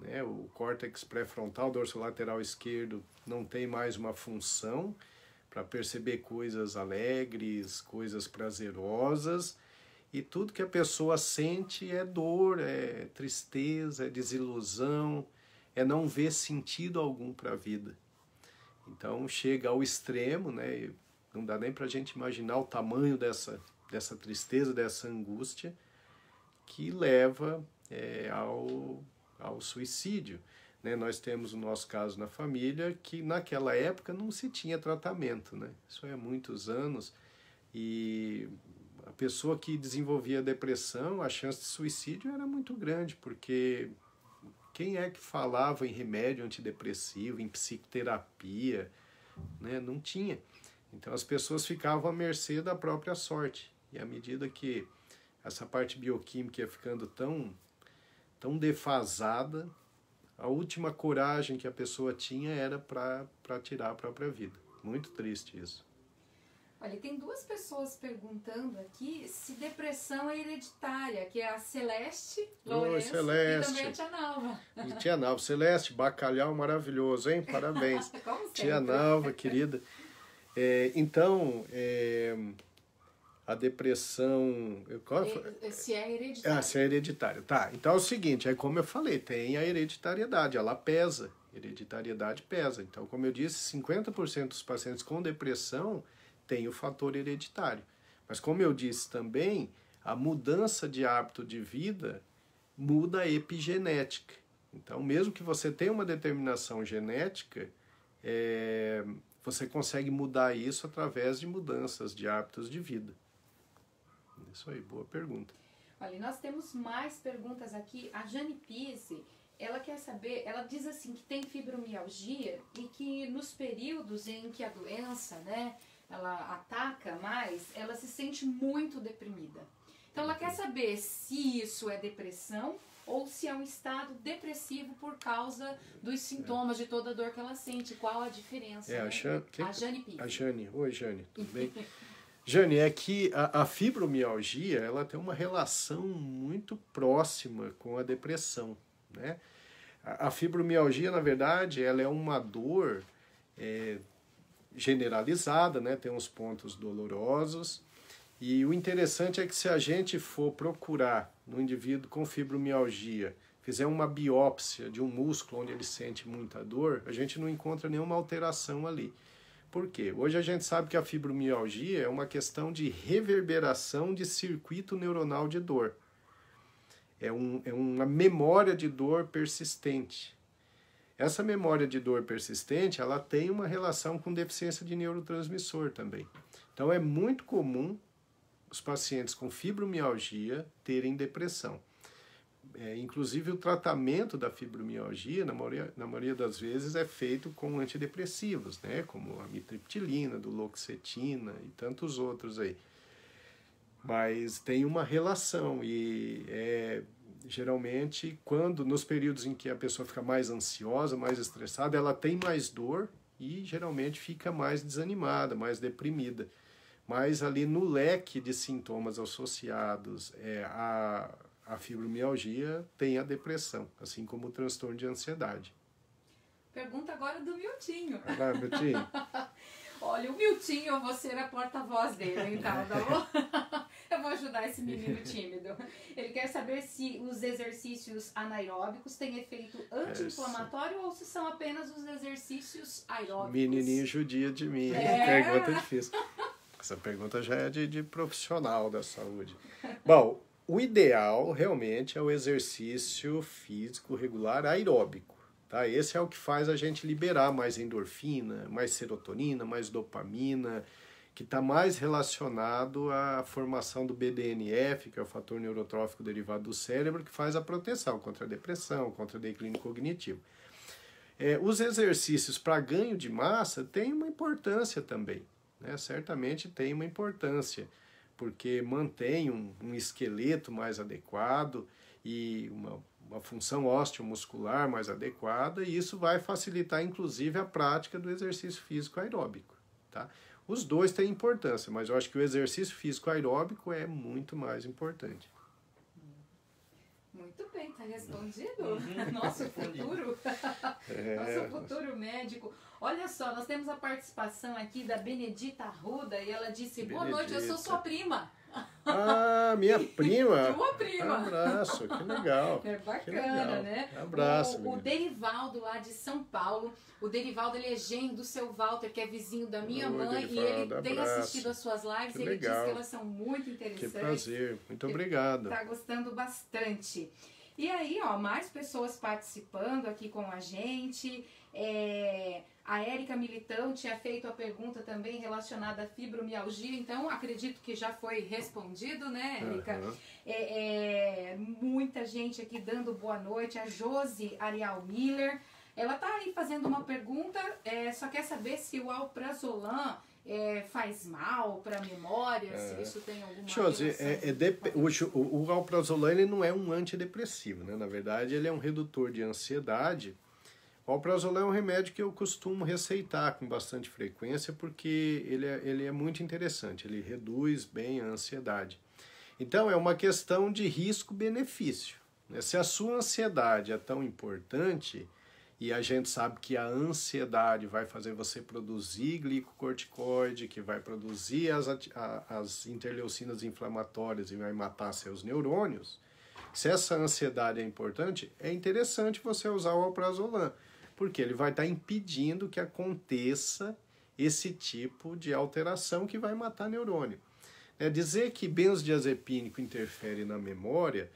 né? O córtex pré-frontal dorsolateral esquerdo não tem mais uma função para perceber coisas alegres, coisas prazerosas, e tudo que a pessoa sente é dor, é tristeza, é desilusão, é não ver sentido algum para a vida. Então chega ao extremo, né? Não dá nem para a gente imaginar o tamanho dessa tristeza, dessa angústia que leva ao suicídio. Né? Nós temos o nosso caso na família que naquela época não se tinha tratamento. Né? Isso é há muitos anos. E a pessoa que desenvolvia depressão, a chance de suicídio era muito grande, porque quem é que falava em remédio antidepressivo, em psicoterapia? Né? Não tinha. Então as pessoas ficavam à mercê da própria sorte. E à medida que essa parte bioquímica ia ficando tão defasada, a última coragem que a pessoa tinha era para tirar a própria vida. Muito triste isso. Olha, tem duas pessoas perguntando aqui se depressão é hereditária, que é a Celeste Lourenço e também a Tia Nalva. E Tia Nalva, Celeste, bacalhau maravilhoso, hein? Parabéns. Como sempre. Tia Nalva, querida. Então, a depressão... Se é hereditária. Se é hereditária. Tá, então é o seguinte, como eu falei, tem a hereditariedade, ela pesa, hereditariedade pesa. Então, como eu disse, 50% dos pacientes com depressão tem o fator hereditário. Mas como eu disse também, a mudança de hábito de vida muda a epigenética. Então, mesmo que você tenha uma determinação genética, você consegue mudar isso através de mudanças de hábitos de vida. Isso aí, boa pergunta. Olha, nós temos mais perguntas aqui. A Jane Pise, ela quer saber, ela diz assim que tem fibromialgia e que nos períodos em que a doença, né, ela ataca mais, ela se sente muito deprimida. Então ela quer saber se isso é depressão ou se é um estado depressivo por causa dos sintomas de toda a dor que ela sente. Qual a diferença? A Jane Pizzi. A Jane. Oi, Jane, tudo bem? Jane, é que a fibromialgia ela tem uma relação muito próxima com a depressão, né? A fibromialgia, na verdade, ela é uma dor generalizada, né? Tem uns pontos dolorosos. E o interessante é que se a gente for procurar no indivíduo com fibromialgia, fizer uma biópsia de um músculo onde ele sente muita dor, a gente não encontra nenhuma alteração ali. Por quê? Hoje a gente sabe que a fibromialgia é uma questão de reverberação de circuito neuronal de dor. É uma memória de dor persistente. Essa memória de dor persistente, ela tem uma relação com deficiência de neurotransmissor também. Então é muito comum os pacientes com fibromialgia terem depressão. Inclusive o tratamento da fibromialgia, na maioria das vezes, é feito com antidepressivos, né? Como a amitriptilina, duloxetina e tantos outros aí. Mas tem uma relação e geralmente nos períodos em que a pessoa fica mais ansiosa, mais estressada, ela tem mais dor e geralmente fica mais desanimada, mais deprimida. Mas ali no leque de sintomas associados a fibromialgia tem a depressão, assim como o transtorno de ansiedade. Pergunta agora do Miltinho. Vai lá, Miltinho. Olha, o Miltinho, eu vou ser a porta-voz dele, então, tá bom? Eu vou ajudar esse menino tímido. Ele quer saber se os exercícios anaeróbicos têm efeito anti-inflamatório ou se são apenas os exercícios aeróbicos. Menininho judia de mim, pergunta difícil. Essa pergunta já é de profissional da saúde. Bom, o ideal realmente é o exercício físico regular aeróbico. Tá? Esse é o que faz a gente liberar mais endorfina, mais serotonina, mais dopamina, que está mais relacionado à formação do BDNF, que é o fator neurotrófico derivado do cérebro, que faz a proteção contra a depressão, contra o declínio cognitivo. Os exercícios para ganho de massa têm uma importância também, né? Certamente tem uma importância, porque mantém um esqueleto mais adequado e uma função osteomuscular mais adequada, e isso vai facilitar, inclusive, a prática do exercício físico aeróbico. Tá? Os dois têm importância, mas eu acho que o exercício físico aeróbico é muito mais importante. Muito bem, está respondido. Nosso futuro, nosso futuro médico. Olha só, nós temos a participação aqui da Benedita Arruda e ela disse: boa noite, eu sou sua prima. Ah, minha prima? Sua prima. Abraço, que legal. É bacana, né? Abraço. O Derivaldo lá de São Paulo. O Derivaldo, ele é genro do seu Walter, que é vizinho da minha mãe. Derivaldo, e ele tem abraço. assistido as suas lives Que e ele legal. diz que elas são muito interessantes. Que prazer, muito obrigado. Está gostando bastante. E aí, ó, mais pessoas participando aqui com a gente. A Érica Militão tinha feito a pergunta também relacionada à fibromialgia, então acredito que já foi respondido, né, Érica? Muita gente aqui dando boa noite. A Josi Arial Miller, ela tá aí fazendo uma pergunta, só quer saber se o alprazolam faz mal para a memória, se isso tem alguma Josi, relação. o alprazolam ele não é um antidepressivo, né? Na verdade, ele é um redutor de ansiedade. O alprazolam é um remédio que eu costumo receitar com bastante frequência porque ele é muito interessante, ele reduz bem a ansiedade. Então, é uma questão de risco-benefício, né? Se a sua ansiedade é tão importante, e a gente sabe que a ansiedade vai fazer você produzir glicocorticoide, que vai produzir as interleucinas inflamatórias e vai matar seus neurônios, se essa ansiedade é importante, é interessante você usar o alprazolam, porque ele vai estar impedindo que aconteça esse tipo de alteração que vai matar neurônio. Dizer que benzodiazepínico interfere na memória,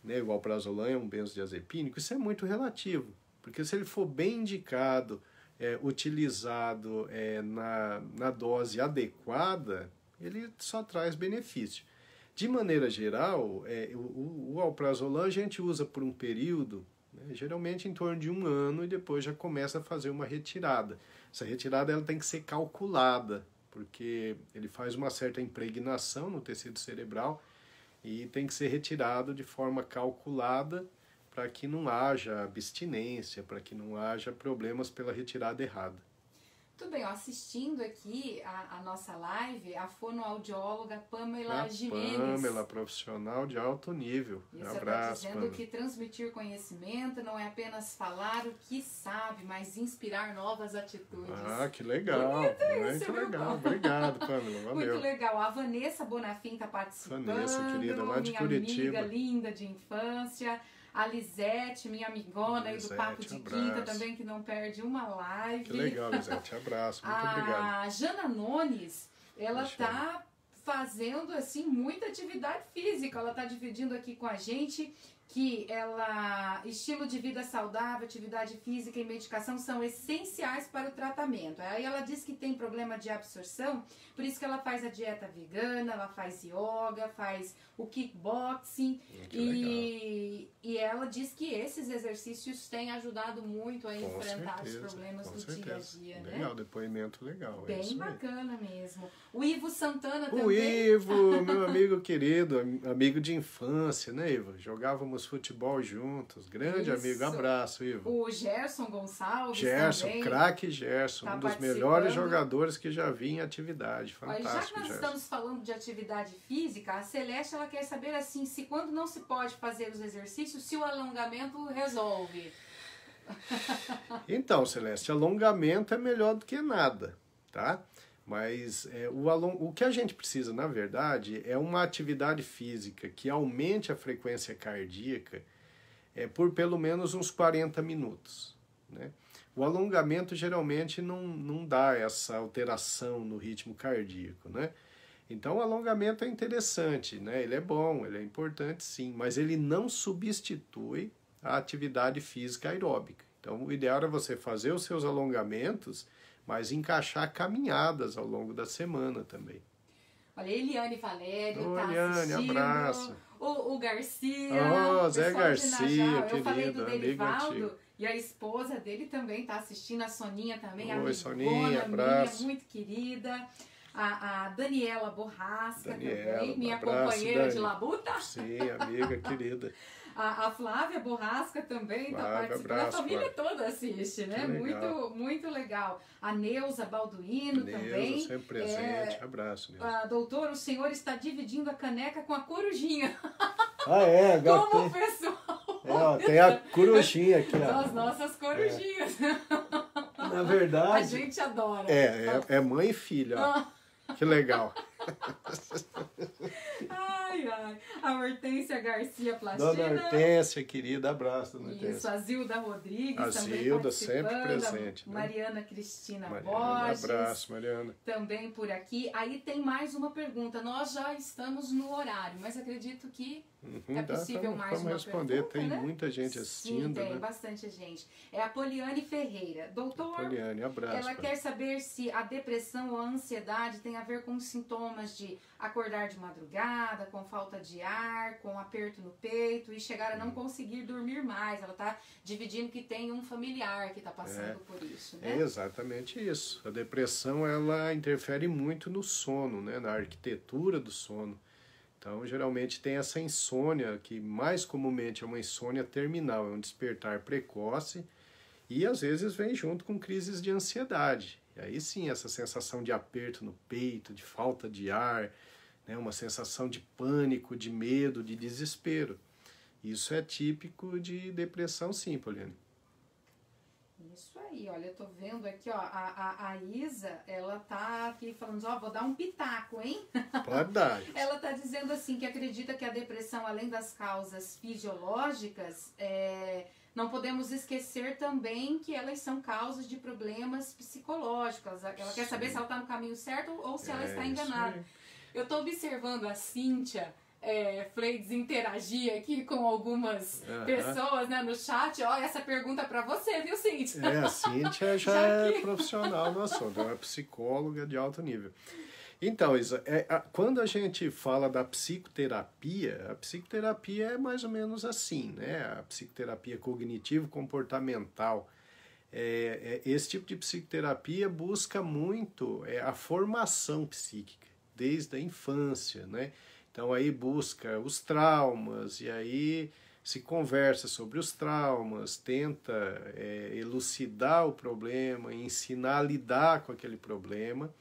né, o alprazolam é um benzodiazepínico, isso é muito relativo, porque se ele for bem indicado, utilizado na dose adequada, ele só traz benefício. De maneira geral, o alprazolam a gente usa por um período, né, geralmente em torno de 1 ano, e depois já começa a fazer uma retirada. Essa retirada ela tem que ser calculada, porque ele faz uma certa impregnação no tecido cerebral, e tem que ser retirado de forma calculada para que não haja abstinência, para que não haja problemas pela retirada errada. Tudo bem, ó, assistindo aqui a nossa live, a fonoaudióloga Pamela Jimenez. Pamela, profissional de alto nível. Isso, Abraço, está dizendo Pamela. que transmitir conhecimento não é apenas falar o que sabe, mas inspirar novas atitudes. Ah, que legal. Bonito isso, Muito legal. bom? Obrigado, Pamela. Valeu. Muito legal. A Vanessa Bonafim está participando. Vanessa, querida, lá de minha Curitiba. amiga linda de infância. A Lisete, minha amigona aí do Lisete, Papo de abraço. Quinta também, que não perde uma live. Que legal, Lisete. Abraço. Muito obrigado. A Jana Nones, ela está fazendo assim muita atividade física. Ela está dividindo aqui com a gente que estilo de vida saudável, atividade física e medicação são essenciais para o tratamento. Aí ela diz que tem problema de absorção, por isso que ela faz a dieta vegana, ela faz yoga, faz o kickboxing e ela diz que esses exercícios têm ajudado muito a enfrentar os problemas do dia a dia, né? Legal, depoimento legal. Bem bacana mesmo. O Ivo Santana também. O Ivo, meu amigo querido, amigo de infância, né, Ivo? Jogávamos futebol juntos. Grande amigo. Abraço, Ivo. O Gerson Gonçalves também. Craque Gerson, tá um dos melhores jogadores que já vi em atividade. Fantástico, já que nós Gerson. estamos falando de atividade física, a Celeste ela quer saber assim, se quando não se pode fazer os exercícios, se o alongamento resolve. Então, Celeste, alongamento é melhor do que nada, tá? Mas o que a gente precisa, na verdade, é uma atividade física que aumente a frequência cardíaca por pelo menos uns 40 minutos, né? O alongamento geralmente não dá essa alteração no ritmo cardíaco, né? Então o alongamento é interessante, né? Ele é bom, ele é importante sim, mas ele não substitui a atividade física aeróbica. Então o ideal é você fazer os seus alongamentos, mas encaixar caminhadas ao longo da semana também. Olha, Eliane Valério tá Eliane, assistindo. Abraço. O Garcia. Zé Garcia, eu falei do querido, amigo Derivaldo antigo. e a esposa dele também tá assistindo, a Soninha também, Oi, Soninha, abraço. Minha, muito querida. A Daniela Borrasca Daniela, também, minha abraço, companheira Dani. de labuta. Sim, amiga querida. A Flávia Borrasca também está participando. Abraço, a família Flávia. toda assiste, né? Legal. Muito legal. A Neuza Balduino também. sempre presente. Abraço, Neuza. Doutor, o senhor está dividindo a caneca com a corujinha. Como o pessoal. Tem a corujinha aqui. São as nossas corujinhas. Na verdade... A gente adora. É mãe e filha. Que legal. Ai. A Hortência Garcia Plastina. Dona Hortência, querida, abraço, Dona Hortência. Isso, a Zilda Rodrigues a também Zilda sempre presente. Né? Mariana Cristina Mariana, Borges. Abraço, Mariana. Também por aqui. Aí tem mais uma pergunta. Nós já estamos no horário, mas acredito que é possível mais uma responder. pergunta, Tem né? muita gente assistindo. Sim, tem né? bastante gente. É a Poliane Ferreira. Doutor, Poliane, abraço. ela quer saber se a depressão ou a ansiedade tem a ver com sintomas de acordar de madrugada, com falta de ar, com aperto no peito e chegar a não conseguir dormir mais. Ela está dividindo que tem um familiar que está passando por isso, né? É exatamente isso. A depressão, ela interfere muito no sono, né? Na arquitetura do sono. Então, geralmente tem essa insônia, que mais comumente é uma insônia terminal, é um despertar precoce e às vezes vem junto com crises de ansiedade. E aí sim, essa sensação de aperto no peito, de falta de ar, né, uma sensação de pânico, de medo, de desespero. Isso é típico de depressão, sim, Poliane. Isso aí, olha, eu tô vendo aqui, ó, a Isa, ela tá aqui falando, ó, vou dar um pitaco, hein? Pode dar. Ela tá dizendo assim, que acredita que a depressão, além das causas fisiológicas, não podemos esquecer também que elas são causas de problemas psicológicos. Ela quer saber se ela tá no caminho certo ou se ela está enganada. Eu tô observando a Cíntia Fleides interagir aqui com algumas pessoas, né, no chat. Ó, essa pergunta para você, viu, Cíntia? A Cíntia já é profissional no assunto, é uma psicóloga de alto nível. Então, Isa, quando a gente fala da psicoterapia, a psicoterapia é mais ou menos assim, né? A psicoterapia cognitivo-comportamental. Esse tipo de psicoterapia busca muito a formação psíquica, desde a infância, né? Então aí busca os traumas e aí se conversa sobre os traumas, tenta elucidar o problema, ensinar a lidar com aquele problema,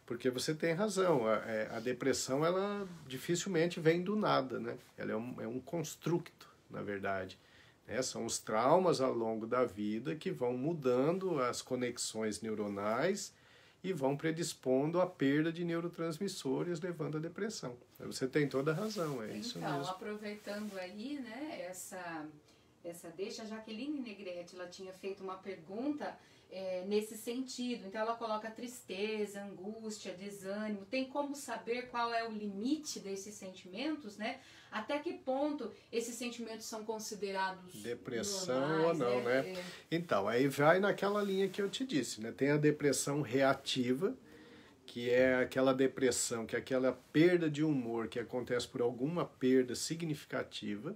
porque você tem razão, a depressão ela dificilmente vem do nada, né? Ela é um construto, na verdade. São os traumas ao longo da vida que vão mudando as conexões neuronais e vão predispondo à perda de neurotransmissores, levando à depressão. Você tem toda a razão, isso mesmo. Então, aproveitando aí, né, essa deixa, a Jaqueline Negrete, ela tinha feito uma pergunta nesse sentido. Então, ela coloca tristeza, angústia, desânimo. Tem como saber qual é o limite desses sentimentos, né? Até que ponto esses sentimentos são considerados depressão normais, ou não, né? Então, aí vai naquela linha que eu te disse, né? Tem a depressão reativa, que é aquela depressão, que é aquela perda de humor que acontece por alguma perda significativa,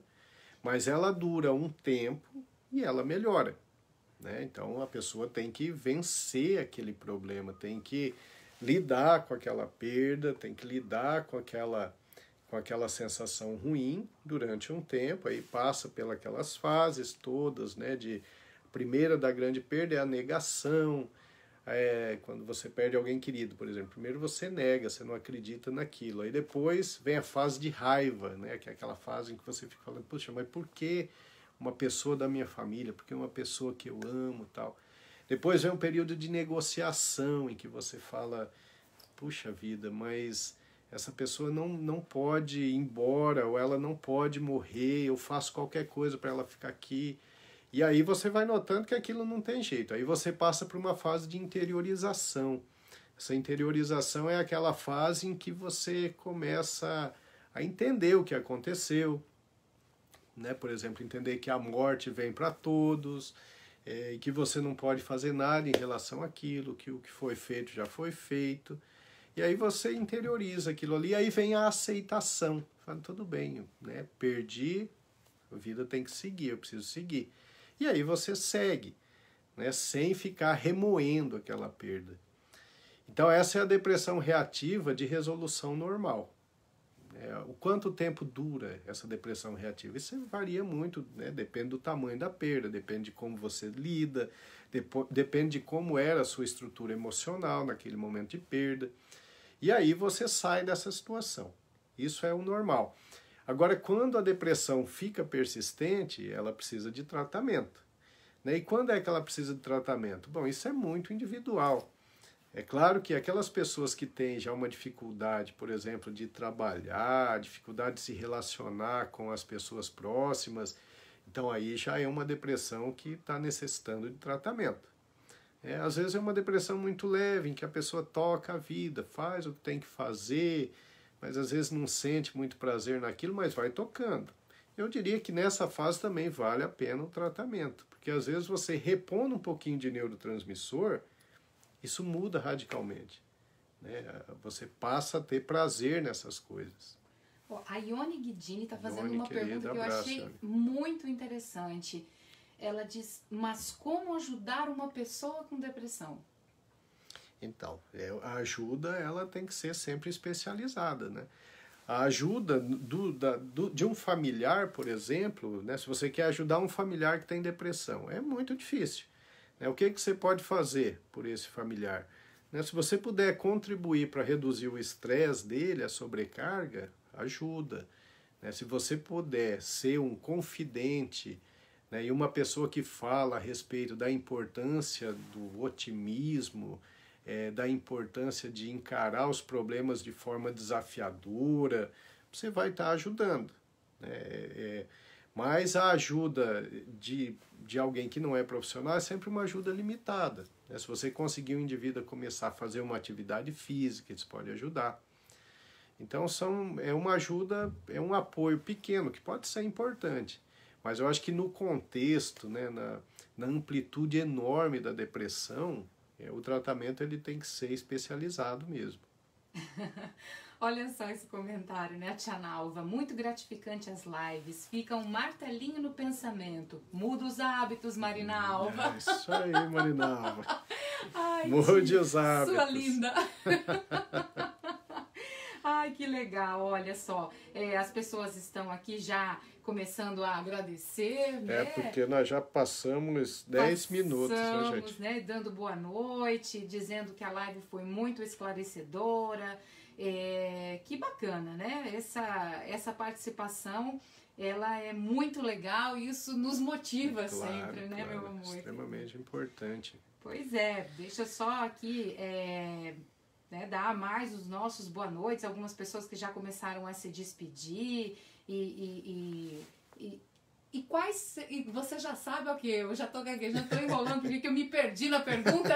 mas ela dura um tempo e ela melhora, né? Então, a pessoa tem que vencer aquele problema, tem que lidar com aquela perda, tem que lidar com aquela sensação ruim durante um tempo, aí passa pelas fases todas, né, a primeira da grande perda é a negação, quando você perde alguém querido, por exemplo, primeiro você nega, você não acredita naquilo, aí depois vem a fase de raiva, né, que é aquela fase em que você fica falando, puxa, mas por que uma pessoa da minha família, por que uma pessoa que eu amo, tal. Depois vem um período de negociação, em que você fala, puxa vida, mas essa pessoa não pode ir embora, ou ela não pode morrer, eu faço qualquer coisa para ela ficar aqui. E aí você vai notando que aquilo não tem jeito. Aí você passa por uma fase de interiorização. Essa interiorização é aquela fase em que você começa a entender o que aconteceu, né? Por exemplo, entender que a morte vem para todos, e que você não pode fazer nada em relação àquilo, que o que foi feito já foi feito. E aí você interioriza aquilo ali, aí vem a aceitação. Fala, tudo bem, né? Perdi, a vida tem que seguir, eu preciso seguir. E aí você segue, né? Sem ficar remoendo aquela perda. Então essa é a depressão reativa de resolução normal. O quanto tempo dura essa depressão reativa? Isso varia muito, né? Depende do tamanho da perda, depende de como você lida, depende de como era a sua estrutura emocional naquele momento de perda. E aí você sai dessa situação. Isso é o normal. Agora, quando a depressão fica persistente, ela precisa de tratamento, né? E quando é que ela precisa de tratamento? Bom, isso é muito individual. É claro que aquelas pessoas que têm já uma dificuldade, por exemplo, de trabalhar, dificuldade de se relacionar com as pessoas próximas, então aí já é uma depressão que está necessitando de tratamento. Às vezes é uma depressão muito leve, em que a pessoa toca a vida, faz o que tem que fazer, mas às vezes não sente muito prazer naquilo, mas vai tocando. Eu diria que nessa fase também vale a pena o tratamento, porque às vezes você repondo um pouquinho de neurotransmissor, isso muda radicalmente, né? Você passa a ter prazer nessas coisas. A Ione Guidini está fazendo uma pergunta que eu achei muito interessante. Ela diz, mas como ajudar uma pessoa com depressão? Então, a ajuda ela tem que ser sempre especializada, né? A ajuda de um familiar, por exemplo, né? Se você quer ajudar um familiar que tem depressão, é muito difícil, né? O que você pode fazer por esse familiar? Né? Se você puder contribuir para reduzir o estresse dele, a sobrecarga, ajuda, né? Se você puder ser um confidente, né, e uma pessoa que fala a respeito da importância do otimismo, da importância de encarar os problemas de forma desafiadora, você vai estar ajudando, né? Mas a ajuda de alguém que não é profissional é sempre uma ajuda limitada, né? Se você conseguir um indivíduo a começar a fazer uma atividade física, isso pode ajudar. Então é uma ajuda, é um apoio pequeno, que pode ser importante. Mas eu acho que no contexto, né, na amplitude enorme da depressão, o tratamento ele tem que ser especializado mesmo. Olha só esse comentário, né, Tia Nalva? Muito gratificante as lives. Fica um martelinho no pensamento. Muda os hábitos, Marinalva. É isso aí, Marinalva. Ai, mude os hábitos. Sua linda. Ai, que legal, olha só. As pessoas estão aqui já começando a agradecer, né? Porque nós já passamos 10 minutos, né, gente? Né? Dando boa noite, dizendo que a live foi muito esclarecedora. Que bacana, né? Essa participação, ela é muito legal e isso nos motiva sempre, né, meu amor? Extremamente importante. Pois é, deixa só aqui dar mais os nossos boa noites, algumas pessoas que já começaram a se despedir e quais... E você já sabe o que? Eu já tô gaguejando, tô enrolando porque eu me perdi na pergunta.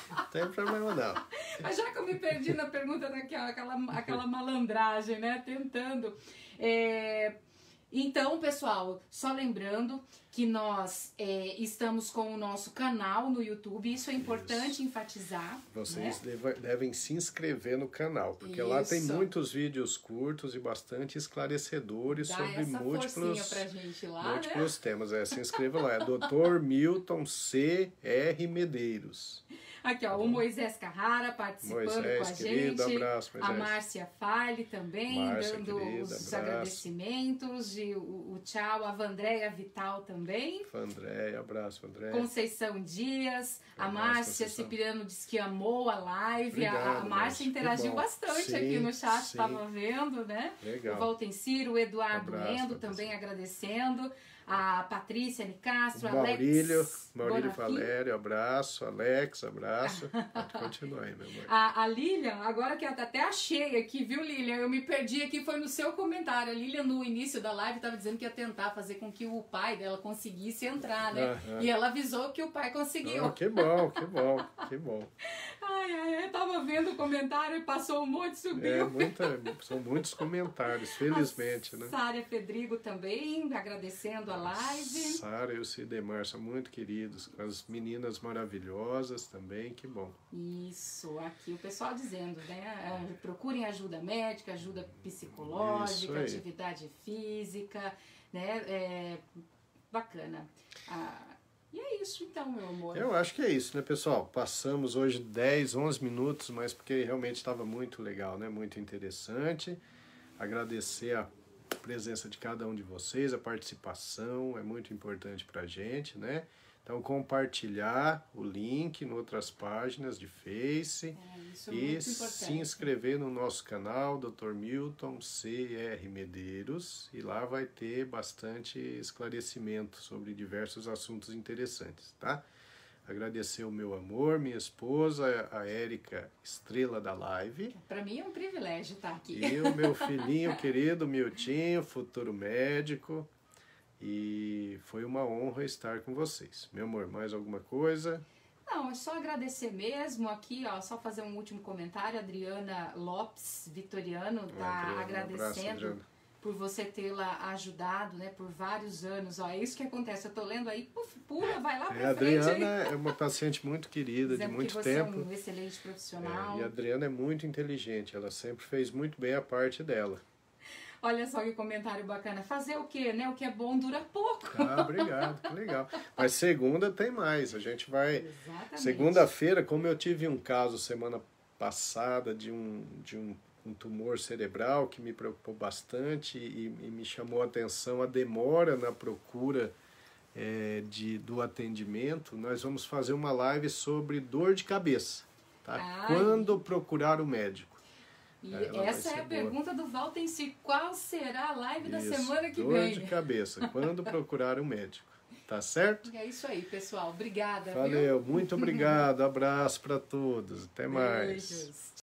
Não tem problema não. Mas já que eu me perdi na pergunta aquela malandragem, né? Tentando. Então, pessoal, só lembrando que nós estamos com o nosso canal no YouTube, isso é importante enfatizar. Vocês devem se inscrever no canal, porque lá tem muitos vídeos curtos e bastante esclarecedores sobre múltiplos temas. Se inscreva lá, é Dr. Milton C.R. Medeiros. Aqui, ó, o Moisés Carrara participando com a gente. Querido, abraço, Moisés. A Márcia Fale também, dando os agradecimentos. O tchau. A Vandréia Vital também. Vandréia, abraço, Vandréia. Conceição Dias. A Márcia Cipriano disse que amou a live. Obrigado, a Márcia interagiu bastante aqui no chat, estava vendo, né? Legal. O Valtenciro, o Eduardo Mendo também agradecendo. A Patrícia Nicastro, Maurílio Valério, abraço. Alex, abraço. Continua aí, meu amor. A Lilian, agora que até achei aqui, viu, Lilian? Eu me perdi aqui, foi no seu comentário. A Lilian, no início da live, estava dizendo que ia tentar fazer com que o pai dela conseguisse entrar, né? E ela avisou que o pai conseguiu. Que bom, que bom, que bom. Ai, eu tava vendo o comentário e passou um monte, subiu. São muitos comentários, felizmente, né? Sária Pedrigo também, agradecendo a live. Sara e o Cidemar são muito queridos, com as meninas maravilhosas também, que bom. Isso, aqui o pessoal dizendo, né? Procurem ajuda médica, ajuda psicológica, atividade física, né? Bacana. E é isso então, meu amor. Eu acho que é isso, né, pessoal? Passamos hoje 10, 11 minutos, mas porque realmente estava muito legal, né? Muito interessante. Agradecer a presença de cada um de vocês, a participação é muito importante pra gente, né? Então, compartilhar o link em outras páginas de Face e se inscrever no nosso canal, Dr. Milton C.R. Medeiros, e lá vai ter bastante esclarecimento sobre diversos assuntos interessantes, tá? Agradecer o meu amor, minha esposa, a Érica, estrela da live. Para mim é um privilégio estar aqui. E o meu filhinho querido, Miltinho, futuro médico. E foi uma honra estar com vocês. Meu amor, mais alguma coisa? Não, é só agradecer mesmo aqui, ó, só fazer um último comentário. Adriana Lopes Vitoriano está agradecendo por você tê-la ajudado, né, por vários anos. Ó, é isso que acontece, eu tô lendo aí, pula, vai lá pra frente. A Adriana é uma paciente muito querida, de muito tempo. Você é um excelente profissional. E a Adriana é muito inteligente, ela sempre fez muito bem a parte dela. Olha só que comentário bacana. Fazer o quê, né? O que é bom dura pouco. Obrigado, que legal. Mas segunda tem mais, a gente vai... Segunda-feira, como eu tive um caso semana passada de um tumor cerebral que me preocupou bastante e me chamou a atenção a demora na procura do atendimento, nós vamos fazer uma live sobre dor de cabeça, tá? Quando procurar o médico. E essa é a pergunta do Valtencir. Qual será a live da semana que vem? Dor de cabeça. Quando procurar um médico. Tá certo? É isso aí, pessoal. Obrigada. Valeu. Muito obrigado. Abraço para todos. Até mais. Beijos.